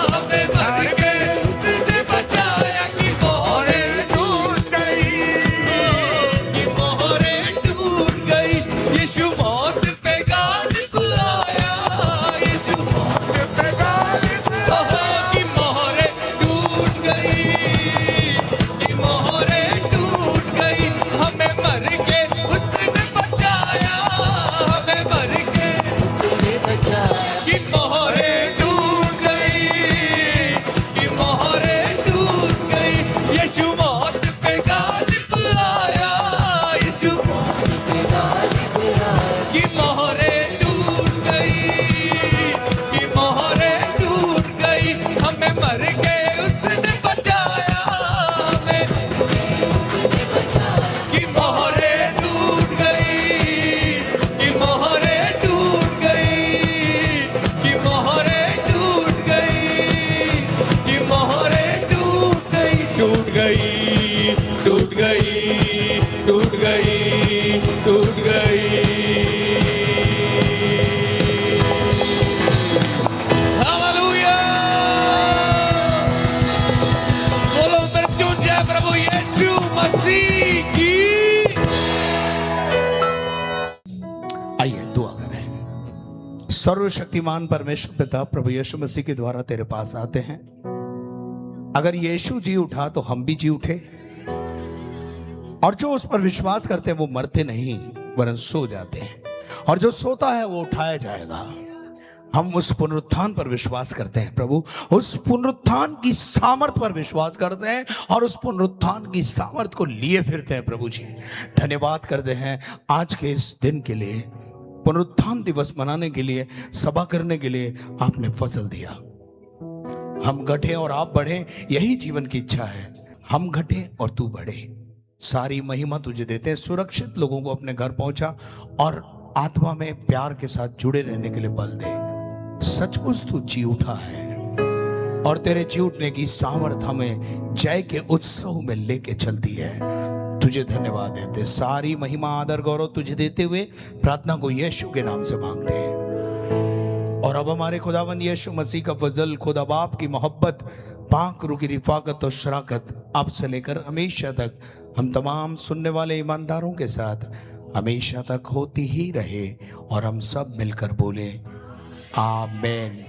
हमें मर के उसने बचाया, कि मोहरे टूट गई, कि मोहरे टूट गई। यीशु मौत पे गालिब आया, यीशु मौत पे गालिब आया, कि मोहरे टूट गई, कि मोहरे टूट गई। हमें मर के उसने बचाया, हमें मर के उसने बचाया, कि मोहरे टूट गई, कि मोहरे टूट गई। यीशु मौत पे गालिब आया, यीशु मौत पे गालिब आया, की मोहरे टूट गई, की मोहरे टूट गई। हमें मर के उसने बचाया, हमें उसने बचाया, की मोहरे टूट गई, की मोहरे टूट गई, की मोहरे टूट गई, की मोहरे टूट गई, टूट गई, टूट गई, टूट गई, टूट गई। हालेलुया! बोलो मृत्युंजय प्रभु यीशु मसीह की। आइए दुआ करें। सर्वशक्तिमान परमेश्वर पिता प्रभु यीशु मसीह के द्वारा तेरे पास आते हैं। अगर यीशु जी उठा तो हम भी जी उठे, और जो उस पर विश्वास करते हैं वो मरते नहीं वरन सो जाते हैं, और जो सोता है वो उठाया जाएगा। हम उस पुनरुत्थान पर विश्वास करते हैं प्रभु, उस पुनरुत्थान की सामर्थ पर विश्वास करते हैं, और उस पुनरुत्थान की सामर्थ को लिए फिरते हैं प्रभु जी। धन्यवाद करते हैं आज के इस दिन के लिए, पुनरुत्थान दिवस मनाने के लिए, सभा करने के लिए आपने फजल दिया। हम घटे और आप बढ़े, यही जीवन की इच्छा है। हम घटे और तू बढ़े। सारी महिमा तुझे देते हैं। सुरक्षित लोगों को अपने घर पहुंचा और आत्मा में प्यार के साथ जुड़े रहने के लिए बल दे। सचमुच तू जी उठा है, और तेरे जी उठने की सामर्थ हमें जय के उत्सव में लेके चलती है। तुझे धन्यवाद देते, सारी महिमा आदर गौरव तुझे देते हुए प्रार्थना को यीशु के नाम से मांगते हैं। और अब हमारे खुदावंद यीशु मसीह का फजल, खुदा बाप की मोहब्बत, पाक रूह की रिफाकत और शराकत अब से लेकर हमेशा तक हम तमाम सुनने वाले ईमानदारों के साथ हमेशा तक होती ही रहे। और हम सब मिलकर बोले आमीन।